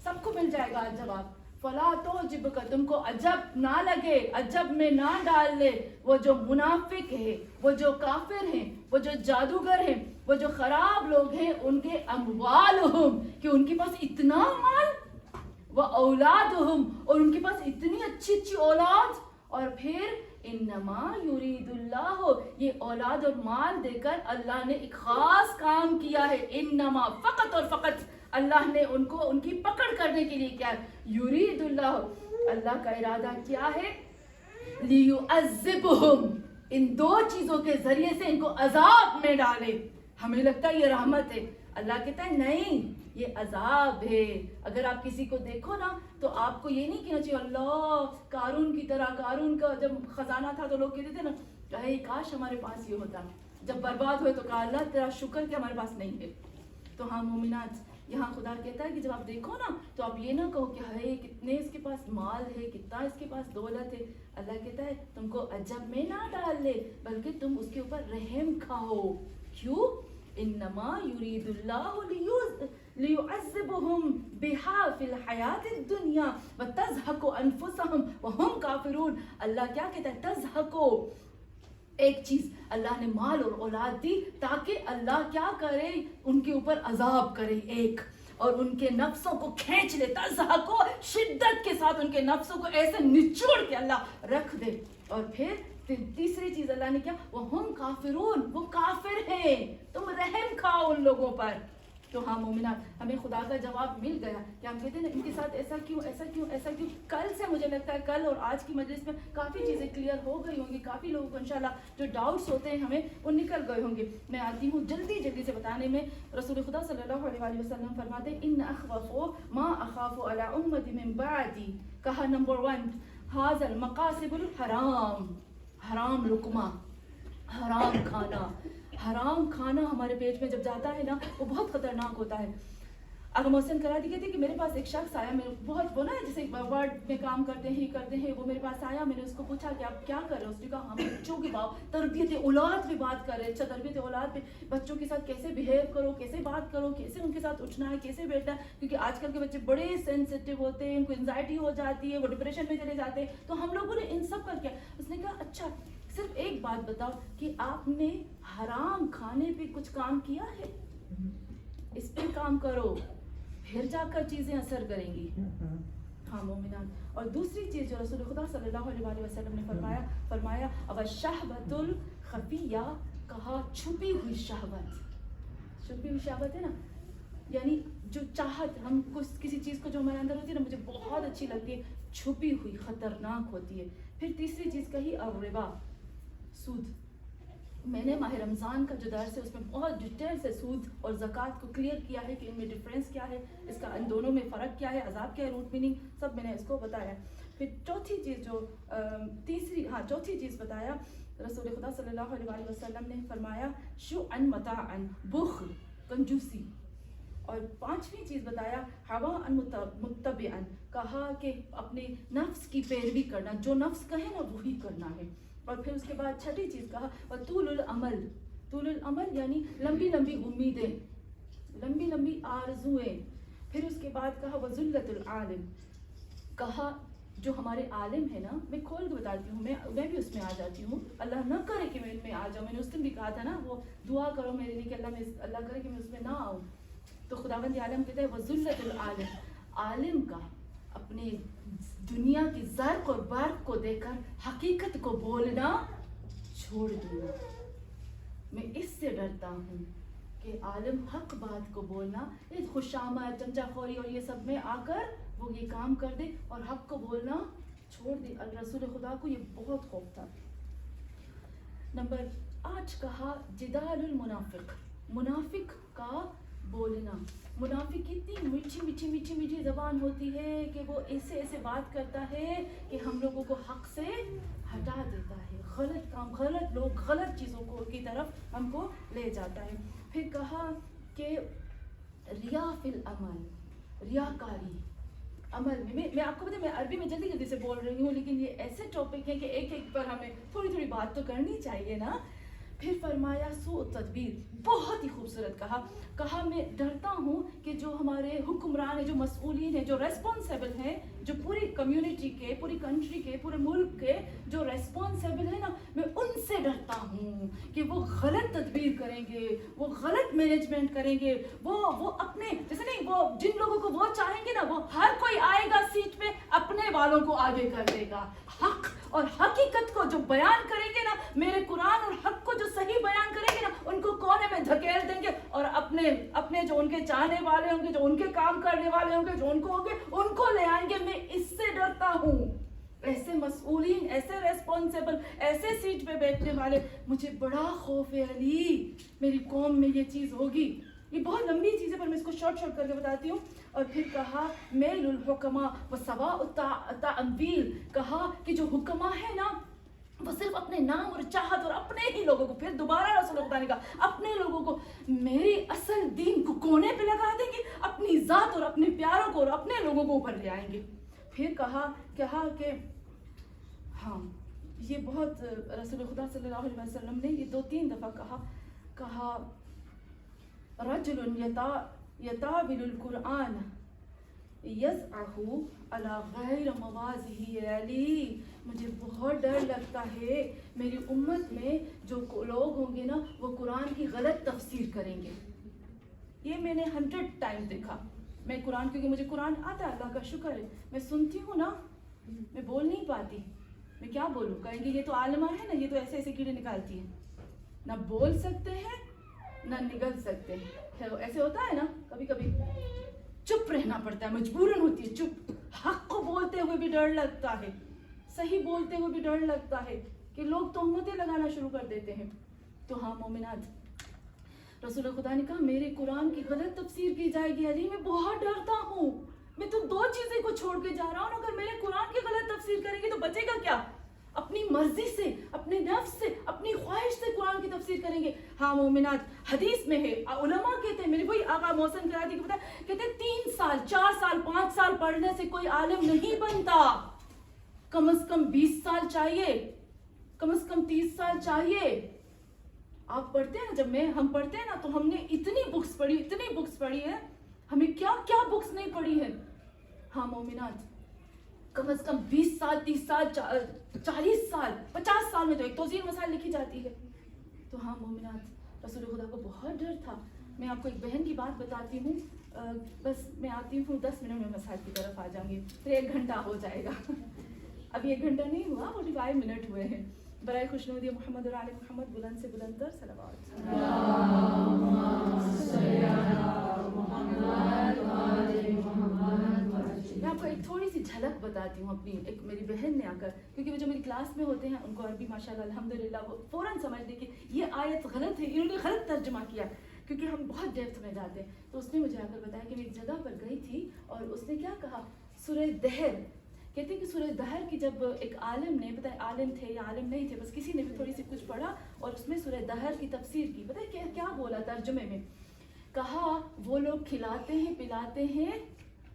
سب کو مل جائے گا جواب. فلا تعجبک, تم کو عجب نہ لگے, عجب میں نہ ڈال لے وہ جو منافق ہے, وہ جو کافر ہیں, وہ جو جادوگر ہیں, وہ جو خراب لوگ ہیں, ان کے اموالہم, کہ ان کے پاس اتنا مال, وہ اولادہم, اور ان کے پاس اتنی اچھی اولاد. اور پھر انما یرید اللہ, یہ اولاد اور مال دے کر اللہ نے ایک خاص کام کیا ہے. انما, فقط اور فقط اللہ نے ان کی پکڑ کرنے کے لیے کیا ہے. یرید اللہ, اللہ کا ارادہ کیا ہے, لیعذبہم, ان 2 چیزوں کے ذریعے سے ان کو عذاب میں ڈالے. ہمیں لگتا ہے یہ رحمت ہے, اللہ کہتا ہے نہیں, یہ عذاب ہے. اگر آپ کسی کو دیکھو نا تو آپ کو یہ نہیں کہنا چاہیے اللہ قارون کی طرح, قارون کا جب خزانہ تھا تو لوگ کہتے تھے نا اے کاش ہمارے پاس یہ ہوتا, جب برباد ہوئے تو کہا اللہ تیرا شکر کہ ہمارے پاس نہیں ہے. تو ہاں مومنات, یہاں خدا کہتا ہے کہ جب آپ دیکھو نا تو آپ یہ نہ کہو کہ ہائے کتنے اس کے پاس مال ہے, کتنا اس کے پاس دولت ہے. اللہ کہتا ہے تم کو عجب میں نہ ڈال لے, بلکہ تم اس کے اوپر رحم کھاؤ. کیوں؟ انما یرید اللہ لیعذبہم بہا فی الحیات الدنیا وتزہق انفسہم وہم کافرون. اللہ کیا کہتا ہے, تزہقو, ایک چیز اللہ نے مال اور اولاد دی تاکہ اللہ کیا کرے, ان کے اوپر عذاب کرے ایک, اور ان کے نفسوں کو کھینچ لے. تزہقو, شدت کے ساتھ ان کے نفسوں کو ایسے نچوڑ کے اللہ رکھ دے. اور پھر تیسری چیز اللہ نے کیا, وہم کافرون, وہ کافر ہیں, تم رحم کھاؤ ان لوگوں پر. تو ہاں مومنات, ہمیں خدا کا جواب مل گیا کہ ہم کہتے ہیں نا ان کے ساتھ ایسا کیوں. کل سے مجھے لگتا ہے کل اور آج کی مجلس میں کافی چیزیں کلیئر ہو گئی ہوں گی. کافی لوگوں کو انشاءاللہ جو ڈاؤٹس ہوتے ہیں ہمیں وہ نکل گئے ہوں گے. میں آتی ہوں جلدی سے بتانے میں. رسول خدا صلی اللہ علیہ وسلم فرماتے ہیں ان اخوف ما اخاف علی امتی من بعدی. کہا نمبر 1 ھذا المقاصب الحرام, حرام لقمہ, حرام کھانا ہمارے پیٹ میں جب جاتا ہے نا وہ بہت خطرناک ہوتا ہے. اگر محسن کرا دی کہتے کہ میرے پاس ایک شخص آیا, میرے بہت وہ نا جیسے ورڈ میں کام کرتے ہیں وہ میرے پاس آیا. میں نے اس کو پوچھا کہ آپ کیا کر رہے ہو. اس نے کہا ہم بچوں کی تربیت اولاد پہ بات کر رہے ہیں. اچھا, تربیت اولاد پہ بچوں کے ساتھ کیسے بہیو کرو, کیسے بات کرو, کیسے ان کے ساتھ اٹھنا ہے, کیسے بیٹھنا ہے, کیونکہ آج کل کے بچے بڑے سینسیٹیو ہوتے ہیں, ان کو انزائٹی ہو جاتی ہے, وہ ڈپریشن میں چلے جاتے ہیں. تو ہم لوگوں نے ان سب کا کیا. اس نے کہا اچھا صرف ایک بات بتاؤ کہ آپ نے حرام کھانے پہ کچھ کام کیا ہے, اس پہ کام کرو, پھر جا کر چیزیں اثر کریں گی. हाँ मोमिनात। और दूसरी चीज़ जो रसूल खुदा सल्लल्लाहु अलैहि वसल्लम ने फरमाया अब शहवतुल खफिया, कहा छुपी हुई शहवत। छुपी हुई शहवत है ना, यानी जो चाहत हम किसी चीज़ को जो हमारे अंदर होती है ना, मुझे बहुत अच्छी लगती है, छुपी हुई खतरनाक होती है। फिर तीसरी चीज़ कही रिबा, सूद। मैंने माह रमज़ान का जो दर्स है उसमें बहुत डिटेल से सूद और ज़कात को क्लियर किया है कि इनमें डिफरेंस क्या है, इसका इन दोनों में फ़र्क क्या है, अज़ाब क्या है, रूट मीनिंग सब मैंने इसको बताया। फिर चौथी चीज़ जो चौथी चीज़ बताया, रसूल खुदा सल्लल्लाहु अलैहि वसल्लम ने फरमाया शुअन मताअन, बुख्ल, कंजूसी। और पांचवी चीज़ बताया हवा अन मुत्तबिअन, कहा कि अपने नफ्स की पैरवी करना, जो नफ्स कहे ना वही करना है। और फिर उसके बाद छठी चीज़ कहा तूलुल अमल, तूलुल अमल यानी लंबी लंबी उम्मीदें, लंबी लंबी आरजुएं। फिर उसके बाद कहा वजुल्लतुल आलिम, कहा जो हमारे आलिम है ना, मैं खोल के बताती हूँ, मैं भी उसमें आ जाती हूँ, अल्लाह न करे कि मैं इनमें आ जाऊँ। मैंने उस दिन भी कहा था ना, वो दुआ करो मेरे लिए कि अल्लाह करे कि मैं उसमें ना आऊँ। तो खुदावंद आलम कहते हैं वजुल्लतुल आलिम, आलिम का अपने दुनिया की ज़र्क और बर्क को देखकर हकीकत को बोलना छोड़ दूंगा। मैं इससे डरता हूँ कि आलिम हक बात को बोलना, इस खुशामद चमचाखोरी और ये सब में आकर वो ये काम कर दे और हक को बोलना छोड़ दे। रसूल खुदा को ये बहुत खौफ था। नंबर 8 कहा जिदालुल मुनाफिक, मुनाफिक का बोलना। मुनाफिक इतनी मीठी मीठी मीठी मीठी ज़बान होती है कि वो ऐसे ऐसे बात करता है कि हम लोगों को हक से हटा देता है, गलत काम, गलत लोग, गलत चीज़ों को की तरफ हमको ले जाता है। फिर कहा कि रिया फिल अमल, रियाकारी अमल में। मैं आपको पता है मैं अरबी में जल्दी जल्दी से बोल रही हूँ, लेकिन ये ऐसे टॉपिक है कि एक एक पर हमें थोड़ी थोड़ी बात तो करनी चाहिए ना। फिर फरमाया सू तदबीर, बहुत ही खूबसूरत कहा मैं डरता हूँ कि जो हमारे हुक्मरान है, जो मसूलीन है, जो रेस्पॉन्सिबल हैं, जो पूरी कम्युनिटी के, पूरी कंट्री के, पूरे मुल्क के जो रेस्पॉन्सिबल है ना, मैं उनसे डरता हूँ कि वो गलत तदबीर करेंगे, वो गलत मैनेजमेंट करेंगे। वो अपने जैसे नहीं, वो जिन लोगों को वो चाहेंगे ना, वो हर कोई आएगा सीट पे अपने वालों को आगे कर देगा। हक और हकीकत को जो बयान करेंगे ना, मेरे कुरान और हक को जो सही बयान करेंगे ना, उनको कोने में धकेल देंगे और अपने जो उनके चाहने वाले होंगे, जो उनके काम करने वाले होंगे, जो उनको होंगे, उनको ले आएंगे। मैं इससे डरता हूँ। ऐसे मसूलीन, ऐसे रेस्पॉन्सिबल, ऐसे सीट पे बैठने वाले, मुझे बड़ा खौफ है अली, मेरी कौम में ये चीज़ होगी। ये बहुत लंबी चीज़ है पर मैं इसको शॉर्ट करके बताती हूँ। और फिर कहा मेलुल हुक्मा व सवाउ ताअवील, कहा कि जो हुक्मा है ना, वो सिर्फ अपने नाम और चाहत और अपने ही लोगों को, फिर दोबारा रसूल खुदा ने कहा अपने लोगों को मेरे असल दीन को कोने पे लगा देंगे, अपनी ज़ात और अपने प्यारों को और अपने लोगों को ऊपर ले आएंगे। फिर कहा कि हाँ, ये बहुत रसूल खुदा सल्लल्लाहु अलैहि वसल्लम ने ये 2-3 दफ़ा कहा रजुलुन यताविलुल कुरान यज़अहु अला गैर मवाज़िही अली। मुझे बहुत डर लगता है मेरी उम्मत में जो लोग होंगे ना, वो कुरान की गलत तफसीर करेंगे। ये मैंने 100 टाइम देखा। मैं कुरान, क्योंकि मुझे कुरान आता है, अल्लाह का शुक्र है, मैं सुनती हूँ ना, मैं बोल नहीं पाती, मैं क्या बोलूँ, कहेंगे ये तो आलिमा है ना, ये तो ऐसे ऐसे कीड़े निकालती है, ना बोल सकते हैं ना निगल सकते हैं। ऐसे होता है ना, कभी कभी चुप रहना पड़ता है, मजबूरन होती है चुप। हक को बोलते हुए भी डर लगता है, सही बोलते हुए भी डर लगता है कि लोग तोहमतें लगाना शुरू कर देते हैं। तो हाँ मोमिनात, रसूल खुदा ने कहा मेरे कुरान की गलत तफसीर की जाएगी अली, मैं बहुत डरता हूँ। मैं तो 2 चीजें को छोड़ के जा रहा हूँ, अगर मेरे कुरान की गलत तफसीर करेंगे तो बचेगा क्या? अपनी मर्जी से, अपने नफ्स से, अपनी ख्वाहिश से कुरान की तफसीर करेंगे। हाँ मोमिनात, हदीस में है, उलमा कहते हैं, मेरे वही आका मौसम कराती को पता, कहते 3 साल 4 साल 5 साल पढ़ने से कोई आलिम नहीं बनता, कम से कम 20 साल चाहिए, कम से कम 30 साल चाहिए। आप पढ़ते हैं ना, जब हम पढ़ते हैं ना, तो हमने इतनी बुक्स पढ़ी है, हमें क्या क्या बुक्स नहीं पढ़ी है। हाँ मोमिनात, कम से कम 20 साल 30 साल 40 साल 50 साल में तो एक तौज़ीर मसाइल लिखी जाती है। तो हाँ मोमिनात, रसूल खुदा को बहुत डर था। मैं आपको एक बहन की बात बताती हूँ, بس میں آتی ہوں 10 منٹ میں مساج کی طرف آ جاؤں گی، پھر 1 گھنٹہ ہو جائے گا. ابھی 1 گھنٹہ نہیں ہوا، 45 منٹ ہوئے ہیں. برائے خوشنودی محمد اور آل محمد بلند سے بلند تر صلوات. میں آپ کو ایک تھوڑی سی جھلک بتاتی ہوں اپنی. ایک میری بہن نے آ کر، کیونکہ وہ جو میری کلاس میں ہوتے ہیں ان کو عربی ماشاءاللہ الحمدللہ وہ فوراً سمجھ لیں کہ یہ آیت غلط ہے، انہوں نے غلط ترجمہ کیا، کیونکہ ہم بہت ڈیپتھ میں جاتے ہیں. تو اس نے مجھے آ کر بتایا کہ میں ایک جگہ پر گئی تھی اور اس نے کیا کہا، سورہ دہر کہتے ہیں کہ سورہ دہر کی جب ایک عالم نے، پتہ ہے عالم تھے یا عالم نہیں تھے، بس کسی نے بھی تھوڑی سی کچھ پڑھا اور اس میں سورہ دہر کی تفسیر کی. پتہ ہے کیا بولا ترجمے میں؟ کہا وہ لوگ کھلاتے ہیں پلاتے ہیں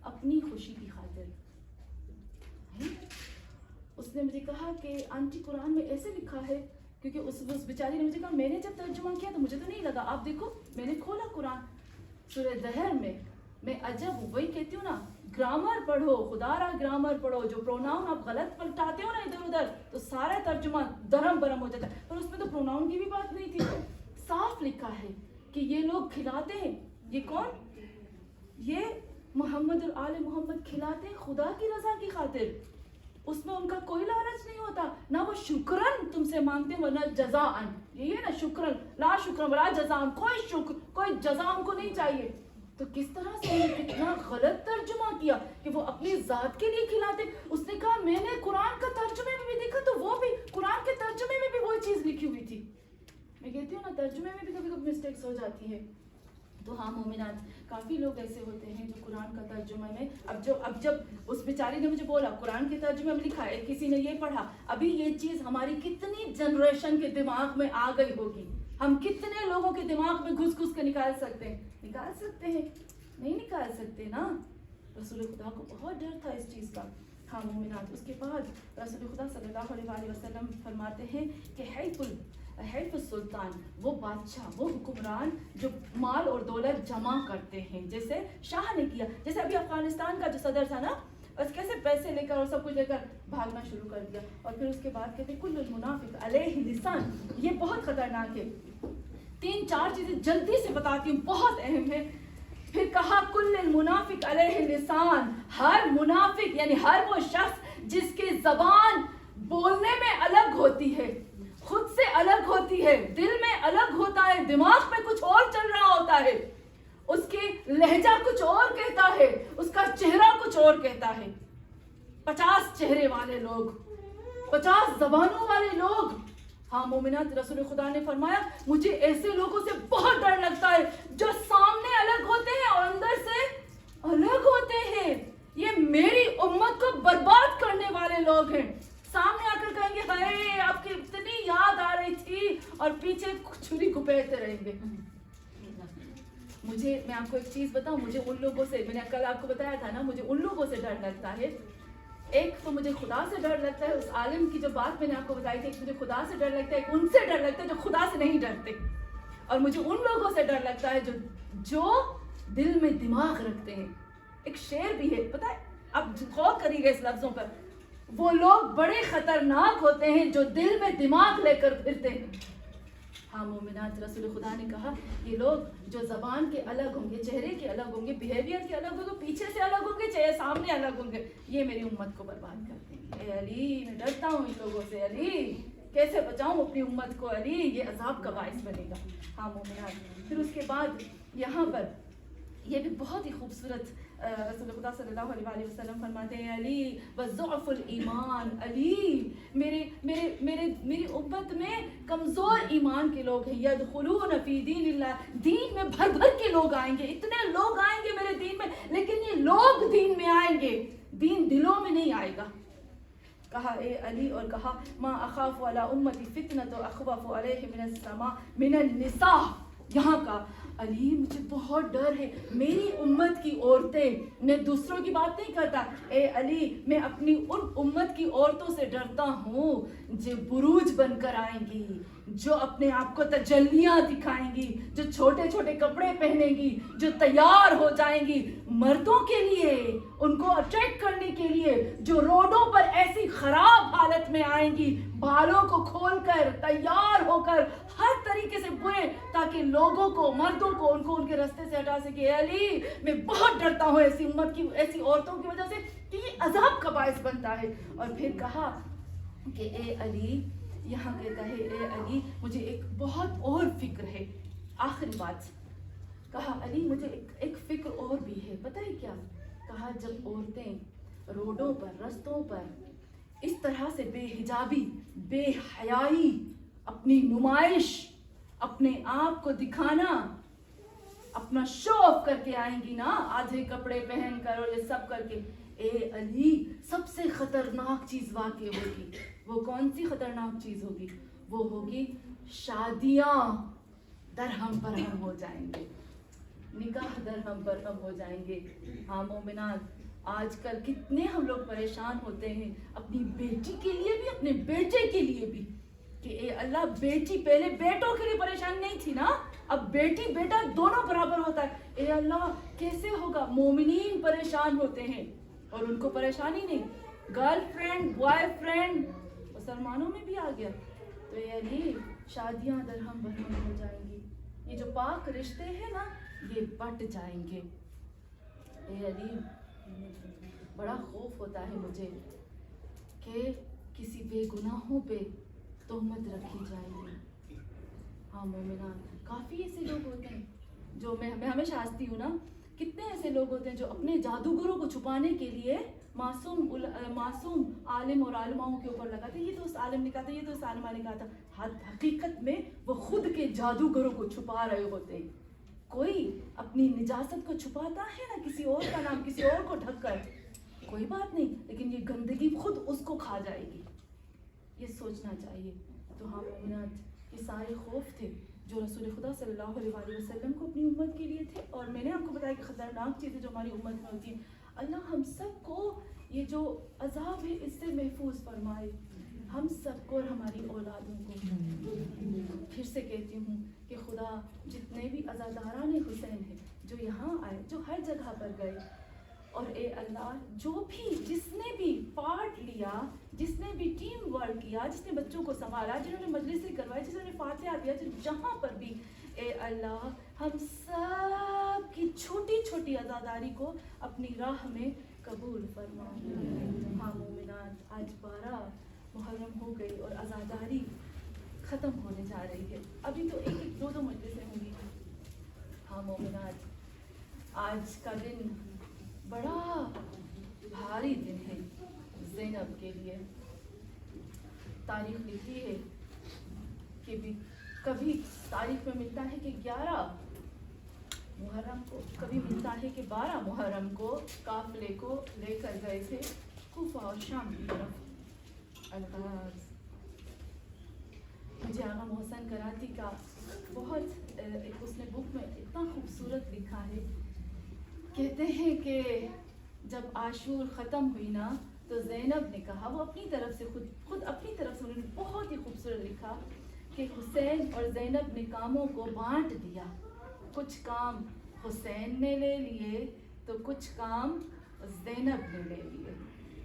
اپنی خوشی کی خاطر. اس نے مجھے کہا کہ آنٹی قرآن میں ایسے لکھا ہے، کیونکہ اس بیچاری نے مجھے کہا میں نے جب ترجمہ کیا تو مجھے تو نہیں لگا. آپ دیکھو میں نے کھولا قرآن سورہ دہر میں عجب وہی کہتی ہوں نا، گرامر پڑھو، خدا را گرامر پڑھو. جو پروناؤن آپ غلط پلٹاتے ہو نا ادھر ادھر تو سارا ترجمہ درم برم ہو جاتا ہے. پر اس میں تو پروناؤن کی بھی بات نہیں تھی، صاف لکھا ہے کہ یہ لوگ کھلاتے ہیں. یہ کون؟ یہ محمد اور آل محمد کھلاتے ہیں خدا کی رضا کی خاطر. اس میں ان کا کوئی لالچ نہیں ہوتا، نہ وہ شکرن تم سے مانگتے ہیں ورنہ جزاءن. یہی ہے نا شکرن، لا شکرن ولا جزاءن، کوئی شکر کوئی جزا ان کو نہیں چاہیے. تو کس طرح سے انہوں نے کتنا غلط ترجمہ کیا کہ وہ اپنی ذات کے لیے کھلاتے. اس نے کہا میں نے قرآن کا ترجمے میں بھی دیکھا تو وہ بھی قرآن کے ترجمے میں بھی وہی چیز لکھی ہوئی تھی. میں کہتی ہوں نا ترجمے میں بھی کبھی کبھی مسٹیکس ہو جاتی ہے. تو ہاں مومنات، کافی لوگ ایسے ہوتے ہیں جو قرآن کا ترجمہ میں اب جب اس بیچاری نے مجھے بولا قرآن کے ترجمے میں لکھا ہے، کسی نے یہ پڑھا، ابھی یہ چیز ہماری کتنی جنریشن کے دماغ میں آ گئی ہوگی. ہم کتنے لوگوں کے دماغ میں گھس کے نکال سکتے ہیں؟ نکال سکتے ہیں؟ نہیں نکال سکتے نا. رسول خدا کو بہت ڈر تھا اس چیز کا. ہاں مومنات، اس کے بعد رسول خدا صلی اللہ علیہ وسلم فرماتے ہیں کہ حیف السلطان، وہ بادشاہ، وہ حکمران جو مال اور دولت جمع کرتے ہیں، جیسے شاہ نے کیا. جیسے ابھی افغانستان کا جو صدر تھا نا، بس کیسے پیسے لے کر اور سب کچھ لے کر بھاگنا شروع کر دیا. اور پھر اس کے بعد کہتے کل المنافق علیہ لسان. یہ بہت خطرناک ہے. 3-4 چیزیں جلدی سے بتاتی ہوں، بہت اہم ہے. پھر کہا کل المنافق علیہ لسان، ہر منافق یعنی ہر وہ شخص جس کی زبان بولنے میں الگ ہوتی ہے، خود سے الگ ہوتی ہے، دل میں الگ ہوتا ہے، دماغ میں کچھ اور چل رہا ہوتا ہے، اس کی لہجہ کچھ اور کہتا ہے، اس کا چہرہ کچھ اور کہتا ہے. 50 چہرے والے لوگ، 50 زبانوں والے لوگ. ہاں مومنات، رسول خدا نے فرمایا مجھے ایسے لوگوں سے بہت ڈر لگتا ہے جو سامنے الگ ہوتے ہیں اور اندر سے الگ ہوتے ہیں. یہ میری امت کو برباد کرنے والے لوگ ہیں. سامنے آ کر کہیں گے ہائے آپ کی اتنی یاد آ رہی تھی، اور پیچھے چھری گھپیٹتے رہیں گے. میں آپ کو ایک چیز بتاؤں، مجھے ان لوگوں سے، میں نے کل آپ کو بتایا تھا نا، مجھے ان لوگوں سے ڈر لگتا ہے. ایک تو مجھے خدا سے ڈر لگتا ہے، اس عالم کی جو بات میں نے آپ کو بتائی تھی، مجھے خدا سے ڈر لگتا ہے، ایک ان سے ڈر لگتا ہے جو خدا سے نہیں ڈرتے. اور مجھے ان لوگوں سے ڈر لگتا ہے جو دل میں دماغ رکھتے ہیں. ایک شعر بھی ہے، پتہ ہے، اب غور کریے گا اس لفظوں پر، وہ لوگ بڑے خطرناک ہوتے ہیں جو دل میں دماغ لے کر پھرتے ہیں. ہاں مومنات، رسول خدا نے کہا یہ لوگ جو زبان کے الگ ہوں گے، چہرے کے الگ ہوں گے، بیہیویئر کے الگ ہوں گے، پیچھے سے الگ ہوں گے، چہرے سامنے الگ ہوں گے، یہ میری امت کو برباد کرتے ہیں. اے علی، میں ڈرتا ہوں ان لوگوں سے. علی، کیسے بچاؤں اپنی امت کو؟ علی، یہ عذاب کا باعث بنے گا. ہاں مومنات، پھر اس کے بعد یہاں پر یہ بھی بہت ہی خوبصورت رسول خدا صلی اللہ علیہ وسلم فرماتے ہیں علی وضعف الایمان. علی، میری امت میں کمزور ایمان کے لوگ ہیں. یدخلون فی دین اللہ، دین میں بھر کے لوگ آئیں گے، اتنے لوگ آئیں گے میرے دین میں، لیکن یہ لوگ دین میں آئیں گے، دین دلوں میں نہیں آئے گا. کہا اے علی، اور کہا ما اخاف علی امتی فتنۃ اخوف علیہ من السماء من النساء. یہاں کا علی، مجھے بہت ڈر ہے میری امت کی عورتیں. میں دوسروں کی بات نہیں کرتا. اے علی، میں اپنی ان امت کی عورتوں سے ڈرتا ہوں جو بروج بن کر آئیں گی، جو اپنے آپ کو تجلیاں دکھائیں گی، جو چھوٹے چھوٹے کپڑے پہنیں گی، جو تیار ہو جائیں گی مردوں کے لیے، ان کو اٹریکٹ کرنے کے لیے، جو روڈوں پر ایسی खराब हालत में आएंगी, बालों को खोलकर तैयार होकर हर तरीके से बुरे, ताकि लोगों को, मर्दों को, उनको उनके रास्ते से हटा सके। अली, मैं बहुत डरता हूँ ऐसी उम्मत की, ऐसी औरतों की वजह से कि ये अजाब का बायस बनता है। और फिर कहा कि ए अली, यहाँ कहता है ए अली, मुझे एक बहुत और फिक्र है। आखिरी बात कहा, अली मुझे एक फिक्र और भी है, पता है क्या? कहा, जब औरतें रोडों पर, रस्तों पर इस तरह से बेहिजाबी, बेहयाई, अपनी नुमाइश, अपने आप को दिखाना, अपना शो ऑफ करके आएंगी ना, आधे कपड़े पहन कर और ये सब करके, ए अली, सबसे खतरनाक चीज वाकई होगी। वो कौन सी खतरनाक चीज होगी? वो होगी शादियां दरहम बरहम हो जाएंगे, निकाह दरहम बरहम हो जाएंगे। हाँ मोमिनात, आजकल कितने हम लोग परेशान होते हैं अपनी बेटी के लिए भी, अपने बेटे के लिए भी, कि ए अल्लाह, बेटी पहले बेटों के लिए परेशान नहीं थी ना, अब बेटी बेटा दोनों बराबर होता है। ए अल्लाह, कैसे होगा? मोमिनीन परेशान होते हैं और उनको परेशानी नहीं, गर्लफ्रेंड, बॉयफ्रेंड मुसलमानों में भी आ गया। तो ये अली, शादियां दरहम बरहम हो जाएंगी, ये जो पाक रिश्ते हैं ना, ये बट जाएंगे। ए अली, बड़ा खौफ होता है मुझे कि किसी बेगुनाहों पे तोहमत रखी जाएगी। हाँ मोमिना, काफ़ी ऐसे लोग होते हैं जो मैं हमेशा हंसती हूँ ना, कितने ऐसे लोग होते हैं जो अपने जादूगरों को छुपाने के लिए मासूम आलिम और आलिमाओं के ऊपर लगाते, ये तो उस आलिम ने कहा था, ये तो उस आलिमा ने कहा था। हकीकत में वो खुद के जादूगरों को छुपा रहे होते हैं। कोई अपनी निजासत को छुपाता है ना, किसी और का नाम किसी और को ढककर, कोई बात नहीं, लेकिन ये गंदगी खुद उसको खा जाएगी, ये सोचना चाहिए। तो हाँ मोमिनात, ये सारे खौफ थे जो रसूल खुदा सल्लल्लाहु अलैहि वसल्लम को अपनी उम्मत के लिए थे, और मैंने आपको बताया कि ख़तरनाक चीज़ें जो हमारी उम्मत में होती हैं। अल्लाह हम सबको ये जो अजाब है इससे महफूज फरमाए, हम सबको और हमारी औलादों को। फिर से कहती हूँ कि खुदा जितने भी अज़ादारान हुसैन हैं जो यहाँ आए, जो हर जगह पर गए, और ए अल्लाह, जो भी जिसने भी पार्ट लिया, जिसने भी टीम वर्क किया, जिसने बच्चों को संभाला, जिन्होंने मजलिसें करवाई, जिन्होंने फातिहा दिया, जहाँ पर भी, ए अल्लाह, हम सब की छोटी छोटी अज़ादारी को अपनी राह में कबूल फरमा। हाँ मोमिनात, आज 12 मुहर्रम हो गई और अज़ादारी ख़त्म होने जा रही है। अभी तो एक एक दो मजलिसें होंगी। हाँ मोमिनात, आज का दिन बड़ा भारी दिन है ज़ैनब के लिए। तारीख लिखी है कि भी कभी तारीख में मिलता है कि 11 मुहर्रम को, कभी मिलता है कि 12 मुहर्रम को काफिले को लेकर गए थे कूफा और शाम की तरफ। अल्फाज मुझे आगा मोहसन कराती का बहुत एक उसने बुक में इतना खूबसूरत लिखा है। कहते हैं कि जब आशूर ख़त्म हुई ना, तो ज़ैनब ने कहा, वो अपनी तरफ से खुद अपनी तरफ से उन्होंने बहुत ही खूबसूरत लिखा कि हुसैन और ज़ैनब ने कामों को बांट दिया। कुछ काम हुसैन ने ले लिए तो कुछ काम ज़ैनब ने ले लिए।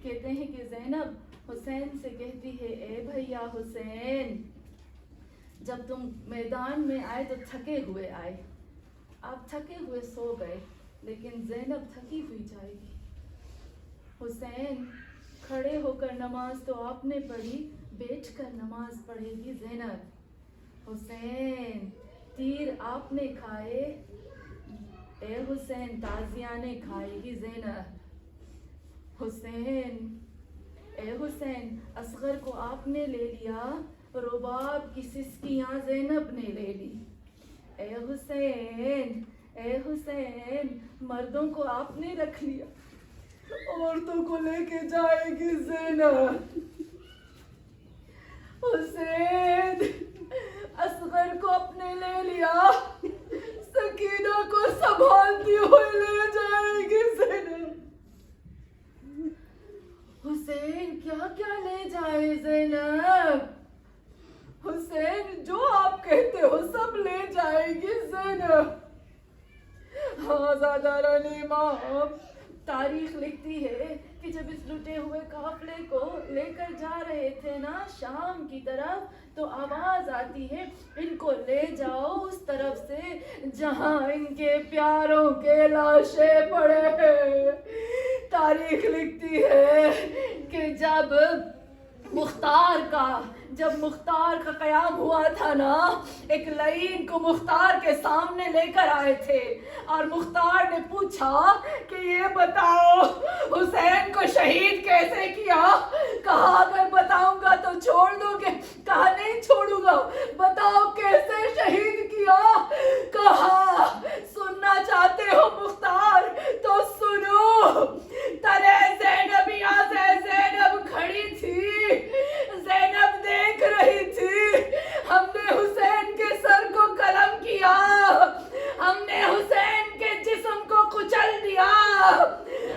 कहते हैं कि ज़ैनब हुसैन से कहती है, ए भैया हुसैन, जब तुम मैदान में आए तो थके हुए आए, आप थके हुए सो गए, लेकिन ज़ैनब थकी हुई जाएगी। हुसैन, खड़े होकर नमाज तो आपने पढ़ी, बैठकर नमाज पढ़ेगी ज़ैनब। हुसैन, तीर आपने खाए, ए हुसैन, ताज़ियाने खाएगी ज़ैनब। हुसैन, ए हुसैन, असगर को आपने ले लिया, रुबाब की सिस्कियाँ ज़ैनब ने ले ली। ए हुसैन, ए हुसैन, मर्दों को आपने रख लिया, औरतों को लेके जाएगी ज़ैनब। हुसैन, असगर को अपने ले लिया, सकीना को संभालती हुए ले जाएगी ज़ैनब। हुसैन, क्या क्या ले जाए ज़ैनब? हुसैन, जो आप कहते हो सब ले जाएगी ज़ैनब। हाँ ज़ादारान इमाम, तारीख लिखती है कि जब इस लुटे हुए काफिले को لے کر جا رہے تھے نا شام کی طرف تو آواز آتی ہے ان کو لے جاؤ اس طرف سے جہاں ان کے پیاروں کے لاشیں پڑے ہیں۔ تاریخ لکھتی ہے کہ جب مختار کا قیام ہوا تھا نا، ایک لعین کو مختار کے سامنے لے کر آئے تھے اور مختار نے پوچھا کہ یہ بتاؤ حسین کو شہید کیسے کیا؟ کہا اگر بتاؤں گا تو چھوڑ دو گے؟ کہا نہیں چھوڑوں گا، بتاؤ کیسے شہید کیا؟ کہا سننا چاہتے ہو مختار تو سنو، ترے زینبیہ سے زینب کھڑی تھی، زینب دیکھ رہی تھی، ہم نے حسین کے سر کو قلم کیا، ہم نے حسین کے جسم کو کچل دیا،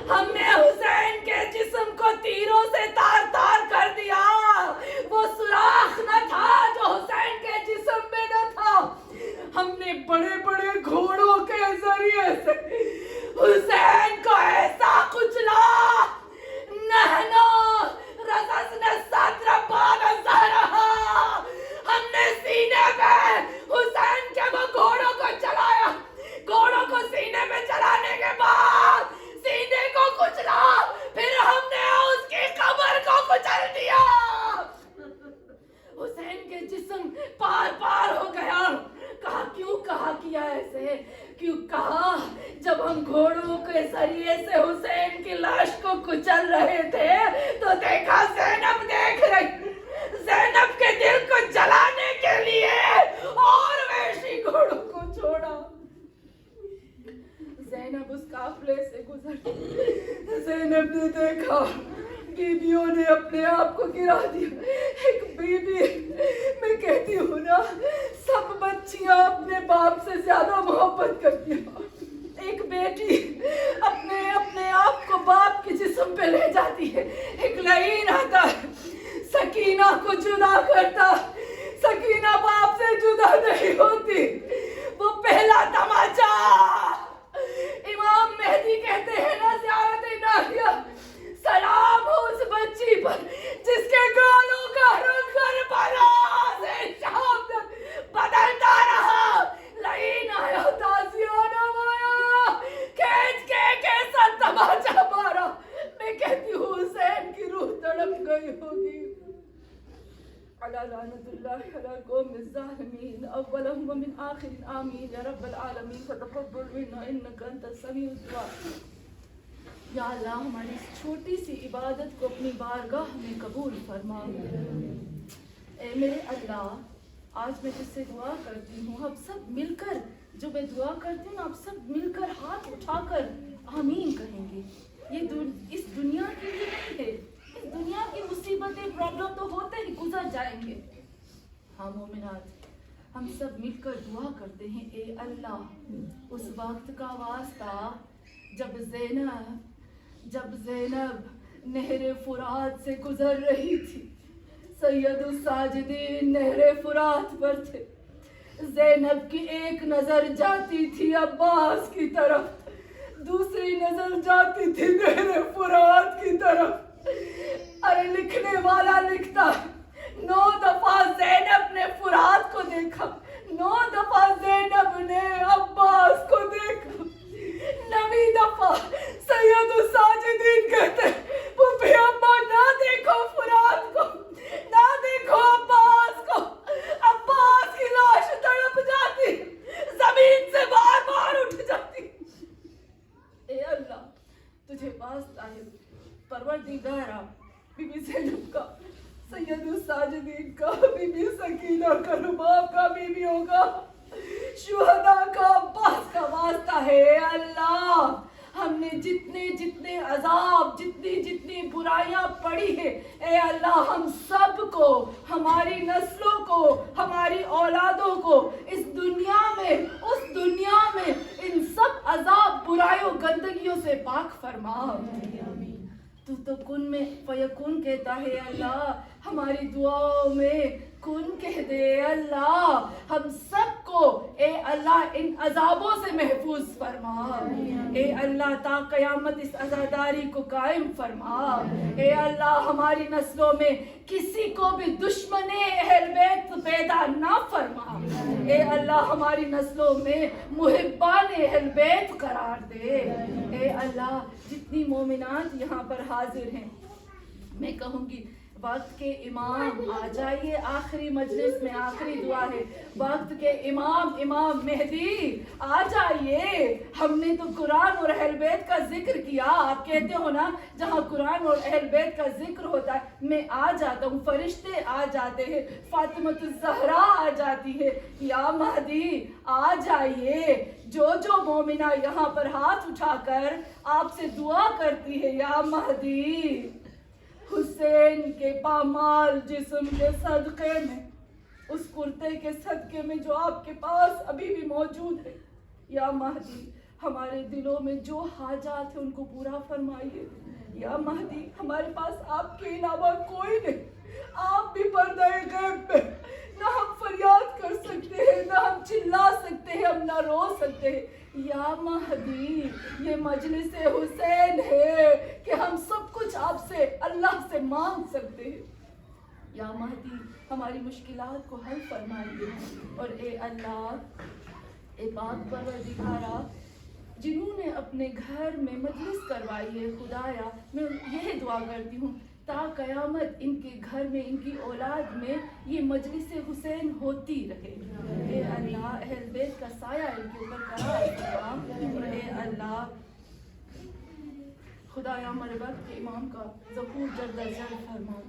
ہم نے حسین کے جسم کو تیروں سے تار تار کر دیا، وہ سوراخ نہ تھا جو حسین کے جسم میں نہ تھا، ہم نے بڑے بڑے گھوڑوں کے ذریعے سے حسین کو ایسا کچلا، نحنو رززنا الصدر بعد الزہرہ، ہم نے سینے میں حسین کے وہ گھوڑوں کو چلایا، گھوڑوں کو سینے میں چلانے کے بعد سینے کو کچلا، پھر ہم نے اس کی قبر کو کچل دیا۔ حسین کے جسم پار پار ہو گیا۔ کہا کیوں کہا کیا ایسے؟ کیوں کہا جب ہم گھوڑوں کے ذریعے سے حسین کی لاش کو کچل رہے تھے تو دیکھا زینب دیکھ رہی، زینب کے دل کو جلانے کے لیے اور وحشی گھوڑوں کو چھوڑا۔ زینب اس قافلے سے گزر، زینب نے دیکھا بیویوں نے اپنے آپ کو گرا دیا۔ ایک بیوی، میں کہتی ہوں نا سب بچیاں اپنے باپ سے زیادہ محبت کرتی ہیں، ایک بیٹی اپنے آپ کو باپ کے جسم پہ لے جاتی ہے، ایک لعین آتا ہے سکینہ کو جدا کرتا، سکینہ باپ سے جدا نہیں ہوتی، وہ پہلا تماچا امام مہدی کہتے ہیں نا زیارت ناحیہ، سلام ہو اس بچی پر جس کے گالوں کا رنگ کربلا سے شام تک بدلتا رہا، لعین آیا تازیانہ مایا کھینچ کے کیسا تماچا مارا۔ میں کہتی ہوں حسین کی روح تڑپ گئی ہوگی۔ علی لعنت اللہ علی قوم الظالمین اولهم ومن آخر آمین یا رب العالمین فتقبل منا انک انت السمیع الدعاء۔ یا اللہ ہماری اس چھوٹی سی عبادت کو اپنی بارگاہ میں قبول فرما۔ اے میرے اللہ، آج میں جس سے دعا کرتی ہوں آپ سب مل کر، جو میں دعا کرتی ہوں آپ سب مل کر ہاتھ اٹھا کر آمین کہیں گے۔ یہ اس دنیا کے لیے نہیں ہے، اس دنیا کی مصیبتیں پرابلم تو ہوتے ہی گزر جائیں گے۔ ہاں مومنات، ہم سب مل کر دعا کرتے ہیں اے اللہ اس وقت کا واسطہ جب زینب نہر فرات سے گزر رہی تھی، سید الساجدین نہر فرات پر تھے، زینب کی ایک نظر جاتی تھی عباس کی طرف، دوسری نظر جاتی تھی نہر فرات کی طرف۔ ارے لکھنے والا لکھتا ہے 9 دفعہ زینب نے فرات کو دیکھا، 9 دفعہ زینب نے عباس کو دیکھا، 9ویں دفعہ سید الساجدین کہتے وہ بھی اماں نہ دیکھو فرات کو، نہ دیکھو عباس کو، عباس کی لاش تڑپ جاتی، زمین سے بار بار اٹھ جاتی۔ اے اللہ تجھے واسطہ ہے پروردگارا، بی بی زینب کا، سید الساجدین کا، بی بی سکینہ کا، رباب کا بیویوں کا، شہداء کا، عباس کا واسطہ ہے۔ اے اللہ ہم نے جتنے عذاب، جتنی برائیاں پڑی ہیں، اے اللہ ہم سب کو، ہماری نسلوں کو، ہماری اولادوں کو اس دنیا میں، اس دنیا میں ان سب عذاب، برائیوں، گندگیوں سے پاک فرما۔ تو کن میں فیکون کہتا ہے اللہ ہماری دعاؤں میں کن کہہ دے اللہ، ہم سب کو اے اللہ ان عذابوں سے محفوظ فرما، اے اللہ تا قیامت اس عزاداری کو قائم فرما، اے اللہ ہماری نسلوں میں کسی کو بھی دشمن اہل بیت پیدا نہ فرما، اے اللہ ہماری نسلوں میں محبان اہل بیت قرار دے، اے اللہ جتنی مومنات یہاں پر حاضر ہیں میں کہوں گی وقت کے امام آ جائیے، آخری مجلس میں آخری دعا ہے، وقت کے امام مہدی آ جائیے، ہم نے تو قرآن اور اہل بیت کا ذکر کیا، آپ کہتے ہو نا جہاں قرآن اور اہل بیت کا ذکر ہوتا ہے میں آ جاتا ہوں، فرشتے آ جاتے ہیں، فاطمہ الزہرا آ جاتی ہے، یا مہدی آ جائیے، جو مومنہ یہاں پر ہاتھ اٹھا کر آپ سے دعا کرتی ہے یا مہدی، حسین کے پامال جسم کے صدقے میں، اس کرتے کے صدقے میں جو آپ کے پاس ابھی بھی موجود ہے، یا مہدی ہمارے دلوں میں جو حاجات ہیں ان کو پورا فرمائیے، یا مہدی ہمارے پاس آپ کے علاوہ کوئی نہیں، آپ بھی پردہ غیب میں، نہ ہم فریاد کر سکتے ہیں، نہ ہم چلا سکتے ہیں، ہم نہ رو سکتے ہیں، یا مہدی یہ مجلس حسین ہے کہ ہم سب کچھ آپ سے اللہ سے مانگ سکتے ہیں، یا مہدی ہماری مشکلات کو حل فرمائیے، اور اے اللہ اے پاک پروردگارا جنہوں نے اپنے گھر میں مجلس کروائی ہے، خدایا میں یہ دعا کرتی ہوں تا قیامت ان کے گھر میں ان کی اولاد میں یہ مجلس حسین ہوتی رہے، اے اللہ اہل بیت کا سایہ ان کے اوپر قرار فرما، اے اللہ خدایا ہمارے وقت کے امام کا ظہور جلد از جلد فرما۔